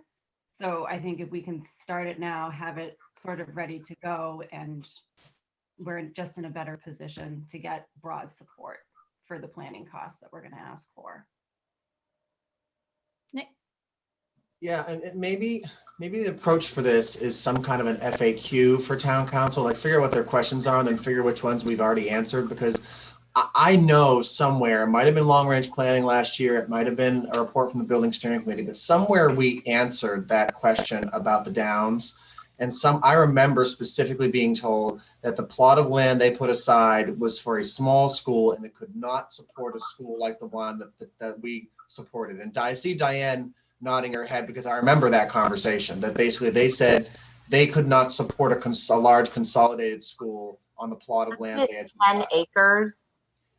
So I think if we can start it now, have it sort of ready to go, and we're just in a better position to get broad support for the planning costs that we're going to ask for. Nick? Yeah, and maybe the approach for this is some kind of an FAQ for town council, like figure out what their questions are and then figure which ones we've already answered, because I know somewhere, it might have been long range planning last year, it might have been a report from the building steering committee, but somewhere we answered that question about the Downs. And I remember specifically being told that the plot of land they put aside was for a small school and it could not support a school like the one that we supported. And I see Diane nodding her head because I remember that conversation, that basically they said they could not support a large consolidated school on the plot of land they had. 10 acres.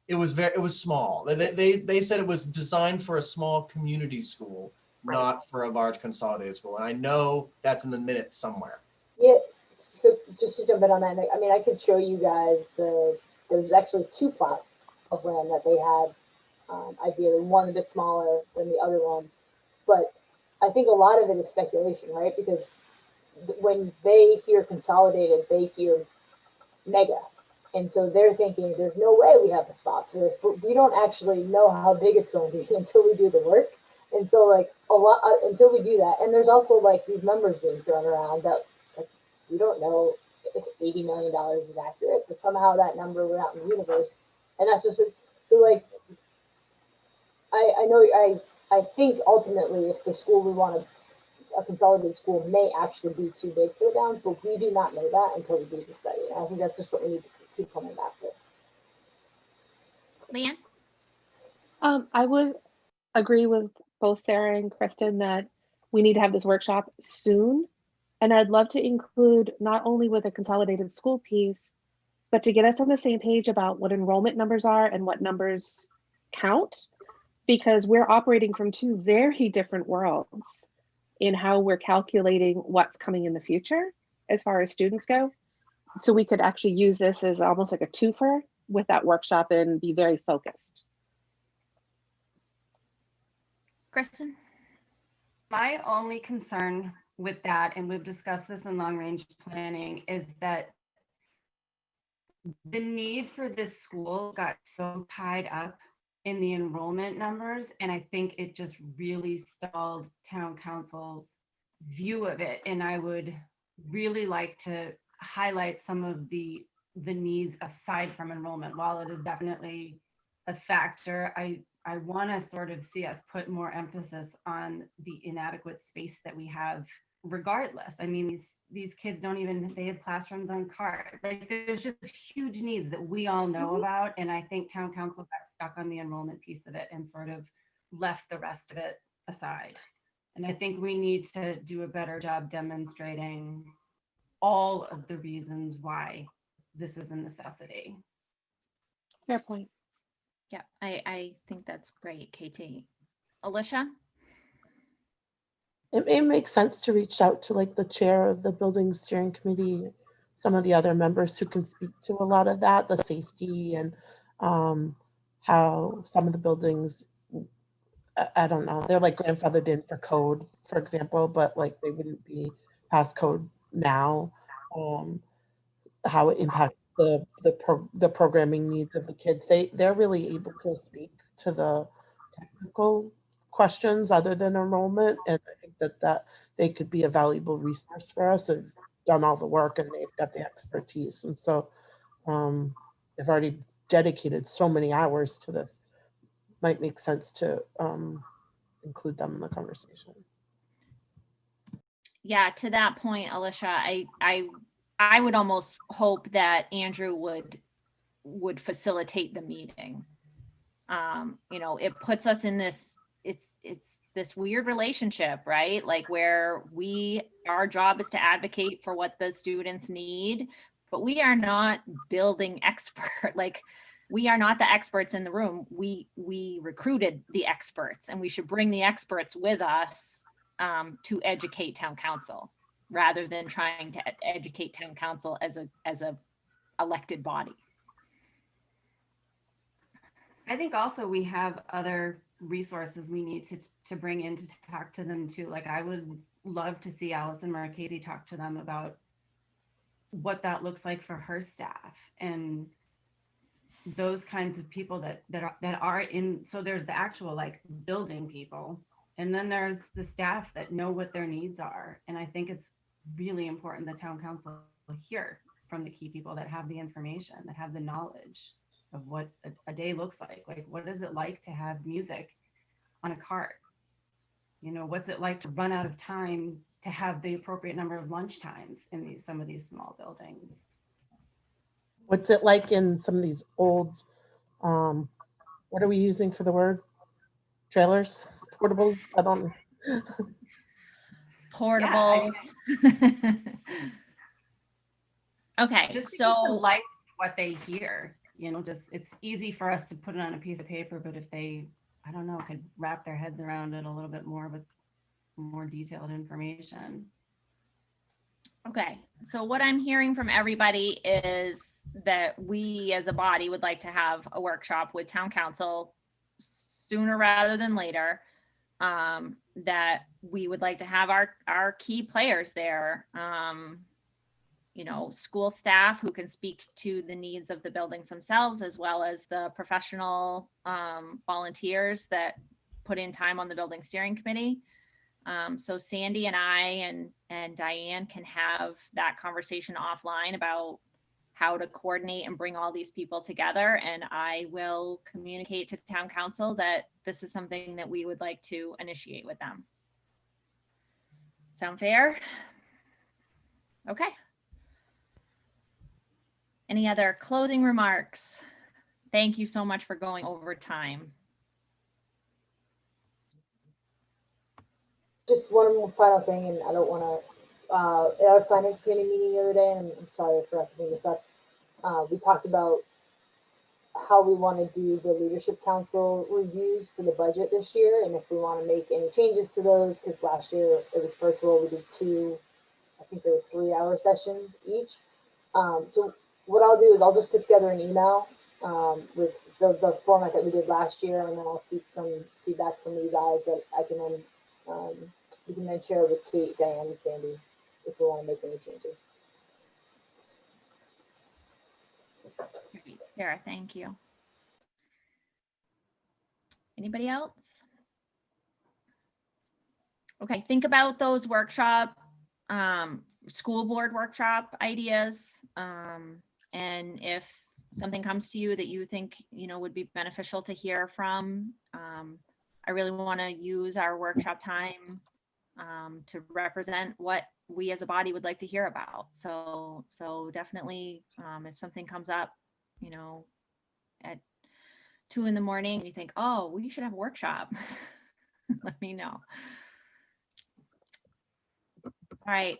It was small. They said it was designed for a small community school, Right. not for a large consolidated school. And I know that's in the minutes somewhere. Yeah, so just to jump in on that, I mean, I could show you guys there's actually two plots of land that they had, ideally one a bit smaller than the other one. But I think a lot of it is speculation, right? Because when they hear consolidated, they hear mega. And so they're thinking, there's no way we have a spot for this, but we don't actually know how big it's going to be until we do the work. And so like a lot, until we do that. And there's also like these numbers being thrown around that like, we don't know if $80 million is accurate, but somehow that number went out in the universe. And that's just, so like, I know, I think ultimately if the school we want a consolidated school may actually be too big for the Downs, but we do not know that until we do the study. And I think that's just what we need to keep coming back to. Leanne? I would agree with both Sarah and Kristen that we need to have this workshop soon. And I'd love to include not only with a consolidated school piece, but to get us on the same page about what enrollment numbers are and what numbers count, because we're operating from two very different worlds in how we're calculating what's coming in the future as far as students go. So we could actually use this as almost like a twofer with that workshop and be very focused. Kristen? My only concern with that, and we've discussed this in long range planning, is that the need for this school got so tied up in the enrollment numbers, and I think it just really stalled town council's view of it. And I would really like to highlight some of the needs aside from enrollment. While it is definitely a factor, I want to sort of see us put more emphasis on the inadequate space that we have regardless. I mean, these kids don't even, they have classrooms on cart. Like there's just huge needs that we all know about. And I think town council got stuck on the enrollment piece of it and sort of left the rest of it aside. And I think we need to do a better job demonstrating all of the reasons why this is a necessity. Fair point. Yeah, I think that's great, KT. Alicia? It makes sense to reach out to like the chair of the building steering committee, some of the other members who can speak to a lot of that, the safety and how some of the buildings, I don't know, they're like grandfathered in for code, for example, but like they wouldn't be past code now. How it impacts the programming needs of the kids. They're really able to speak to the technical questions other than enrollment, and I think that they could be a valuable resource for us. Have done all the work and they've got the expertise, and so they've already dedicated so many hours to this. Might make sense to include them in the conversation. Yeah, to that point, Alicia, I would almost hope that Andrew would facilitate the meeting. You know, it puts us in this, it's this weird relationship, right? Like where our job is to advocate for what the students need, but we are not building expert, like we are not the experts in the room. We recruited the experts, and we should bring the experts with us to educate town council, rather than trying to educate town council as a elected body. I think also we have other resources we need to bring in to talk to them too. Like I would love to see Allison Marchese talk to them about what that looks like for her staff and those kinds of people that are in. So there's the actual like building people, and then there's the staff that know what their needs are. And I think it's really important the town council hear from the key people that have the information, that have the knowledge of what a day looks like. Like, what is it like to have music on a cart? You know, what's it like to run out of time to have the appropriate number of lunch times in some of these small buildings? What's it like in some of these old, what are we using for the word? Trailers, portables? I don't know. Portables. Yeah, Okay, just so like what they hear, you know, just it's easy for us to put it on a piece of paper, but if they, I don't know, could wrap their heads around it a little bit more with more detailed information. okay, so what I'm hearing from everybody is that we as a body would like to have a workshop with town council sooner rather than later. that we would like to have our key players there. You know, school staff who can speak to the needs of the buildings themselves, as well as the professional volunteers that put in time on the building steering committee. So Sandy and I and Diane can have that conversation offline about how to coordinate and bring all these people together. And I will communicate to town council that this is something that we would like to initiate with them. Sound fair? Okay. Any other closing remarks? Thank you so much for going over time. Just one more final thing, and I don't want to, at our finance committee meeting the other day, and I'm sorry I forgot to bring this up, we talked about how we want to do the leadership council reviews for the budget this year, and if we want to make any changes to those, because last year it was virtual, we did 2, I think they were 3-hour sessions each. So what I'll do is I'll just put together an email with the format that we did last year, and then I'll seek some feedback from you guys that I can then we can then share with Kate, Diane, and Sandy if we want to make any changes. Great. Sarah, thank you. Anybody else? Okay, think about those workshop, school board workshop ideas. And if something comes to you that you think, you know, would be beneficial to hear from, I really want to use our workshop time to represent what we as a body would like to hear about. So definitely, if something comes up, you know, at 2 in the morning, and you think, oh, we should have a workshop, let me know. All right,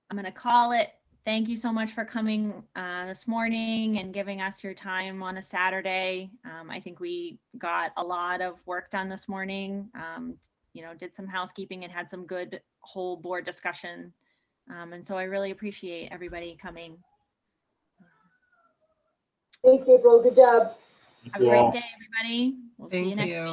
I'm going to call it. Thank you so much for coming this morning and giving us your time on a Saturday. I think we got a lot of work done this morning. You know, did some housekeeping and had some good whole board discussion. And so I really appreciate everybody coming. Thanks, April. Good job. Have a great day, everybody. We'll see you Thank next you. week.